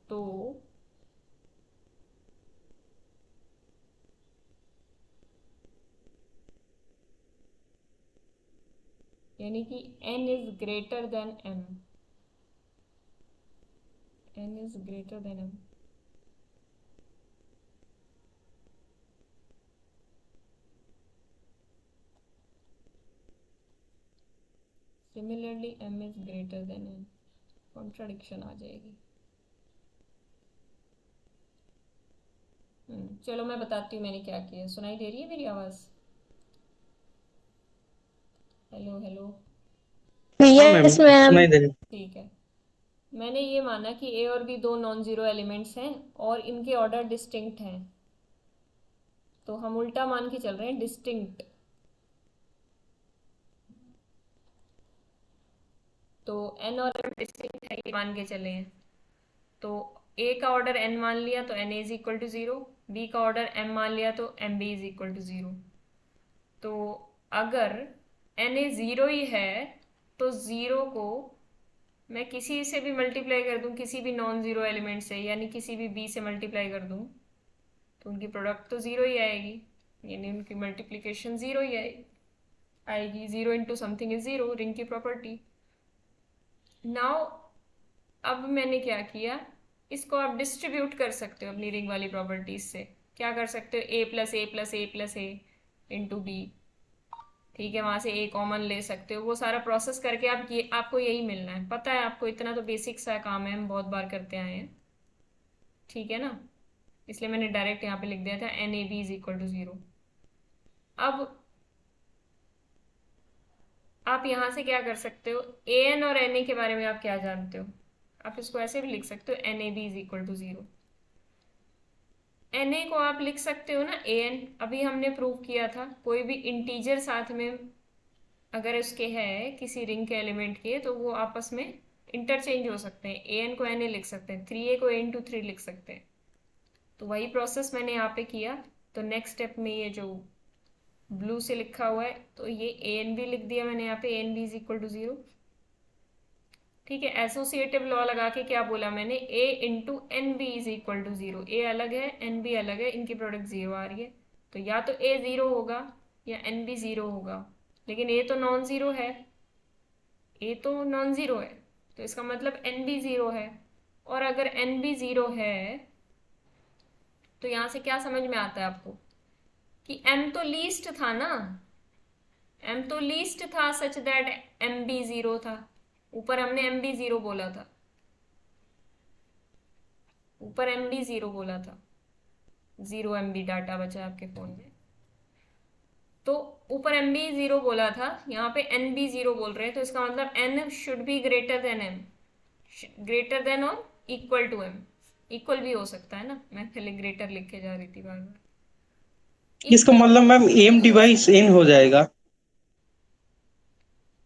तो यानी कि n is greater than m, n is greater than m। Similarly m is greater than n, contradiction आ जाएगी। चलो मैं बताती हूँ मैंने क्या किया। सुनाई दे रही है मेरी आवाज़? Hello hello. हाँ मैम, यस मैम। सुनाई दे रही ठीक है, मैंने ये माना कि ए और बी दो नॉन ज़ीरो एलिमेंट्स हैं और इनके ऑर्डर डिस्टिंक्ट हैं, तो हम उल्टा मान के चल रहे हैं, डिस्टिंक्ट। तो n और m डिस्टिंक्ट है ये मान के चले हैं। तो a का ऑर्डर n मान लिया तो na is equal to 0, b का ऑर्डर m मान लिया तो mb इज इक्वल टू 0। तो अगर na 0 ही है तो 0 को मैं किसी से भी मल्टीप्लाई कर दूं, किसी भी नॉन ज़ीरो एलिमेंट से, यानी किसी भी b से मल्टीप्लाई कर दूं, तो उनकी प्रोडक्ट तो 0 ही आएगी, यानी उनकी मल्टीप्लिकेशन 0 ही आएगी। 0 इंटू समथिंग इज 0, रिंग की प्रॉपर्टी। नाउ अब मैंने क्या किया, इसको आप डिस्ट्रीब्यूट कर सकते हो अपनी रिंग वाली प्रॉपर्टीज से। क्या कर सकते हो, a plus A plus A plus A into b, ठीक है, वहाँ से a कॉमन ले सकते हो। वो सारा प्रोसेस करके आप ये आपको यही मिलना है। पता है आपको, इतना तो बेसिक सा काम है, हम बहुत बार करते आए हैं, ठीक है ना, इसलिए मैंने डायरेक्ट यहाँ पे लिख दिया था NAB इज इक्वल टू 0। अब आप यहाँ से क्या कर सकते हो, AN और NA के बारे में आप क्या जानते हो, आप इसको ऐसे भी लिख सकते हो NAB is equal to 0। NA को आप लिख सकते हो ना AN, अभी हमने प्रूव किया था, कोई भी इंटीजर साथ में अगर उसके है किसी रिंग के एलिमेंट के, तो वो आपस में इंटरचेंज हो सकते हैं। AN को NA लिख सकते हैं, 3A को AN टू 3 लिख सकते हैं। तो वही प्रोसेस मैंने यहाँ पे किया। तो नेक्स्ट स्टेप में ये जो ब्लू से लिखा हुआ है, तो ये AN भी लिख दिया मैंने यहाँ पे, ANB इज इक्वल टू 0, ठीक है। एसोसिएटिव लॉ लगा के क्या बोला मैंने, A into NB is equal to 0। A अलग है, NB अलग है, इनकी प्रोडक्ट 0 आ रही है, तो या तो A 0 होगा या NB 0 होगा, लेकिन A तो नॉन ज़ीरो है, A तो नॉन ज़ीरो है, तो इसका मतलब NB 0 है। और अगर NB 0 है तो यहाँ से क्या समझ में आता है आपको कि M तो लीस्ट था ना, M तो लीस्ट था सच दैट MB 0 था। ऊपर हमने MB 0 बोला था, ऊपर MB 0 बोला था, 0 MB डाटा बचा आपके फ़ोन में, तो ऊपर MB 0 बोला था, यहाँ पे NB 0 बोल रहे हैं, तो इसका मतलब N should be greater than M, greater then और इक्वल टू M। इक्वल भी हो सकता है ना, मैं पहले ग्रेटर लिख के जा रही थी बार बार। इसका मतलब मैम m डिवाइस n हो जाएगा।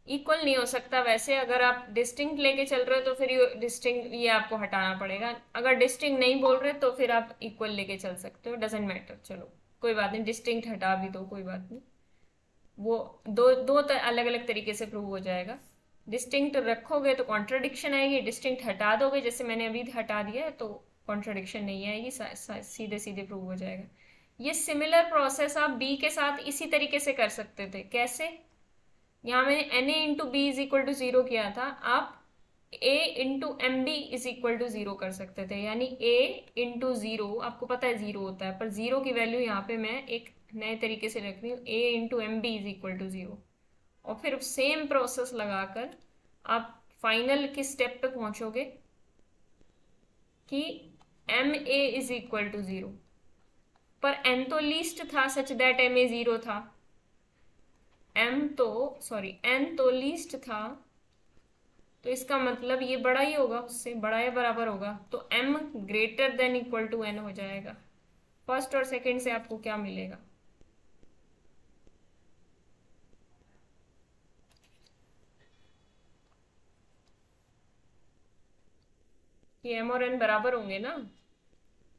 इक्वल नहीं हो सकता वैसे, अगर आप डिस्टिंक्ट लेके चल रहे हो तो फिर डिस्टिंक्ट ये आपको हटाना पड़ेगा। अगर डिस्टिंक्ट नहीं बोल रहे तो फिर आप इक्वल लेके चल सकते हो, डजेंट मैटर, चलो कोई बात नहीं, डिस्टिंक्ट हटा भी दो कोई बात नहीं, वो दो अलग अलग तरीके से प्रूव हो जाएगा। डिस्टिंक्ट रखोगे तो कॉन्ट्रडिक्शन आएगी, डिस्टिंक्ट हटा दोगे जैसे मैंने अभी हटा दिया है तो कॉन्ट्रडिक्शन नहीं आएगी, सीधे सीधे प्रूव हो जाएगा। ये सिमिलर प्रोसेस आप बी के साथ इसी तरीके से कर सकते थे। कैसे, यहाँ मैंने NA into b is equal to 0 किया था, आप A into MB is equal to 0 कर सकते थे, यानी A इंटू 0 आपको पता है 0 होता है, पर 0 की वैल्यू यहाँ पे मैं एक नए तरीके से रख रही हूँ, A into MB is equal to 0। और फिर सेम प्रोसेस लगाकर आप फाइनल किस स्टेप पे पहुंचोगे कि MA इज इक्वल टू 0, पर N तो लीस्ट था सच दैट MA 0 था, N तो लीस्ट था, तो इसका मतलब ये बड़ा ही होगा, उससे बड़ा या बराबर होगा, तो M greater than equal to N हो जाएगा। फर्स्ट और सेकंड से आपको क्या मिलेगा, कि M और N बराबर होंगे ना।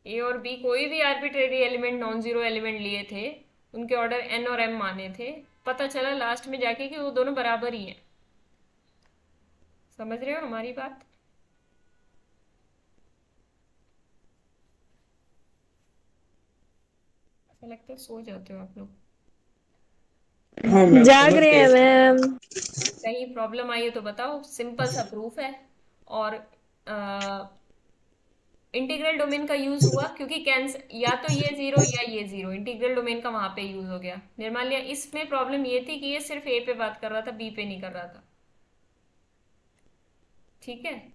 A और B कोई भी arbitrary element non zero element लिए थे, उनके ऑर्डर N और M माने थे, पता चला लास्ट में जाके कि वो दोनों बराबर ही हैं। समझ रहे हो हमारी बात? ऐसा लगता है सो जाते हो आप लोग। हाँ मैम, जाग समझ रहे हैं गए। मैम। कहीं प्रॉब्लम आई है तो बताओ, सिंपल सा प्रूफ है। और इंटीग्रल डोमेन का यूज हुआ क्योंकि कैंसल, या तो ये 0 या ये 0, इंटीग्रल डोमेन का वहां पे यूज हो गया। निर्माल्या इसमें प्रॉब्लम ये थी कि ये सिर्फ A पे बात कर रहा था, B पे नहीं कर रहा था, ठीक है,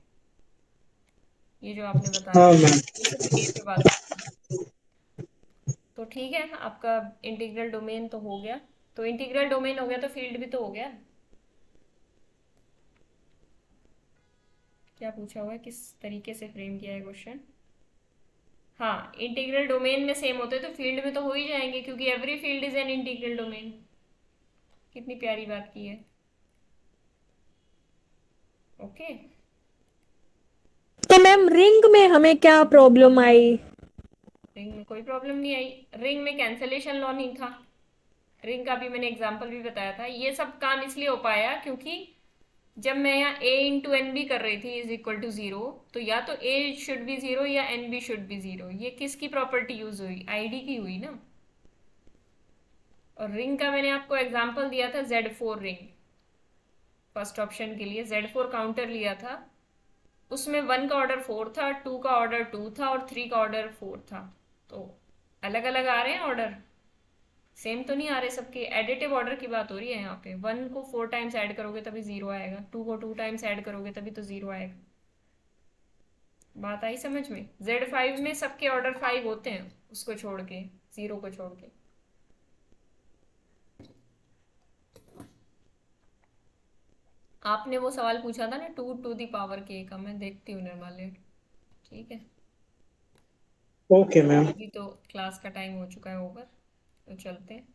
ये जो आपने बताया हाँ ये मैम। सिर्फ A पे बात कर रहा था। तो ठीक है, आपका इंटीग्रल डोमेन तो हो गया, तो इंटीग्रल डोमेन हो गया तो फील्ड भी तो हो गया। क्या पूछा हुआ है, किस तरीके से फ्रेम किया है क्वेश्चन? हाँ, इंटीग्रल डोमेन में सेम होते तो फील्ड में तो हो ही जाएंगे, क्योंकि every field is an integral domain. कितनी प्यारी बात की है। ओके। तो मैम रिंग में हमें क्या प्रॉब्लम आई? रिंग में कोई प्रॉब्लम नहीं आई, रिंग में कैंसलेशन लॉ नहीं था। रिंग का भी मैंने एग्जांपल भी बताया था। ये सब काम इसलिए हो पाया क्योंकि जब मैं यहाँ a इंटू एन भी कर रही थी इज इक्वल टू जीरो, तो या तो a शुड बी जीरो या n भी शुड बी जीरो। ये किसकी प्रॉपर्टी यूज हुई? आईडी की हुई ना। और रिंग का मैंने आपको एग्जांपल दिया था Z4 रिंग। फर्स्ट ऑप्शन के लिए Z4 काउंटर लिया था, उसमें 1 का ऑर्डर 4 था, 2 का ऑर्डर 2 था और 3 का ऑर्डर 4 था। तो अलग अलग आ रहे हैं ऑर्डर, सेम तो नहीं आ रहे सबके। एडिटिव ऑर्डर की बात हो रही है यहाँ पे। 1 को 4 टाइम्स ऐड करोगे तभी 0 आएगा, 2 को 2 टाइम्स ऐड करोगे तभी तो 0 आएगा। बात आई समझ में? Z5 में सबके ऑर्डर 5 होते हैं, उसको छोड़ के, 0 को छोड़ के। आपने वो सवाल पूछा था ना 2 टू द पावर k का, मैं देखती हूँ निर्माल्य। ठीक है, ओके मैम। अभी तो क्लास का टाइम हो चुका है ओवर, तो चलते हैं।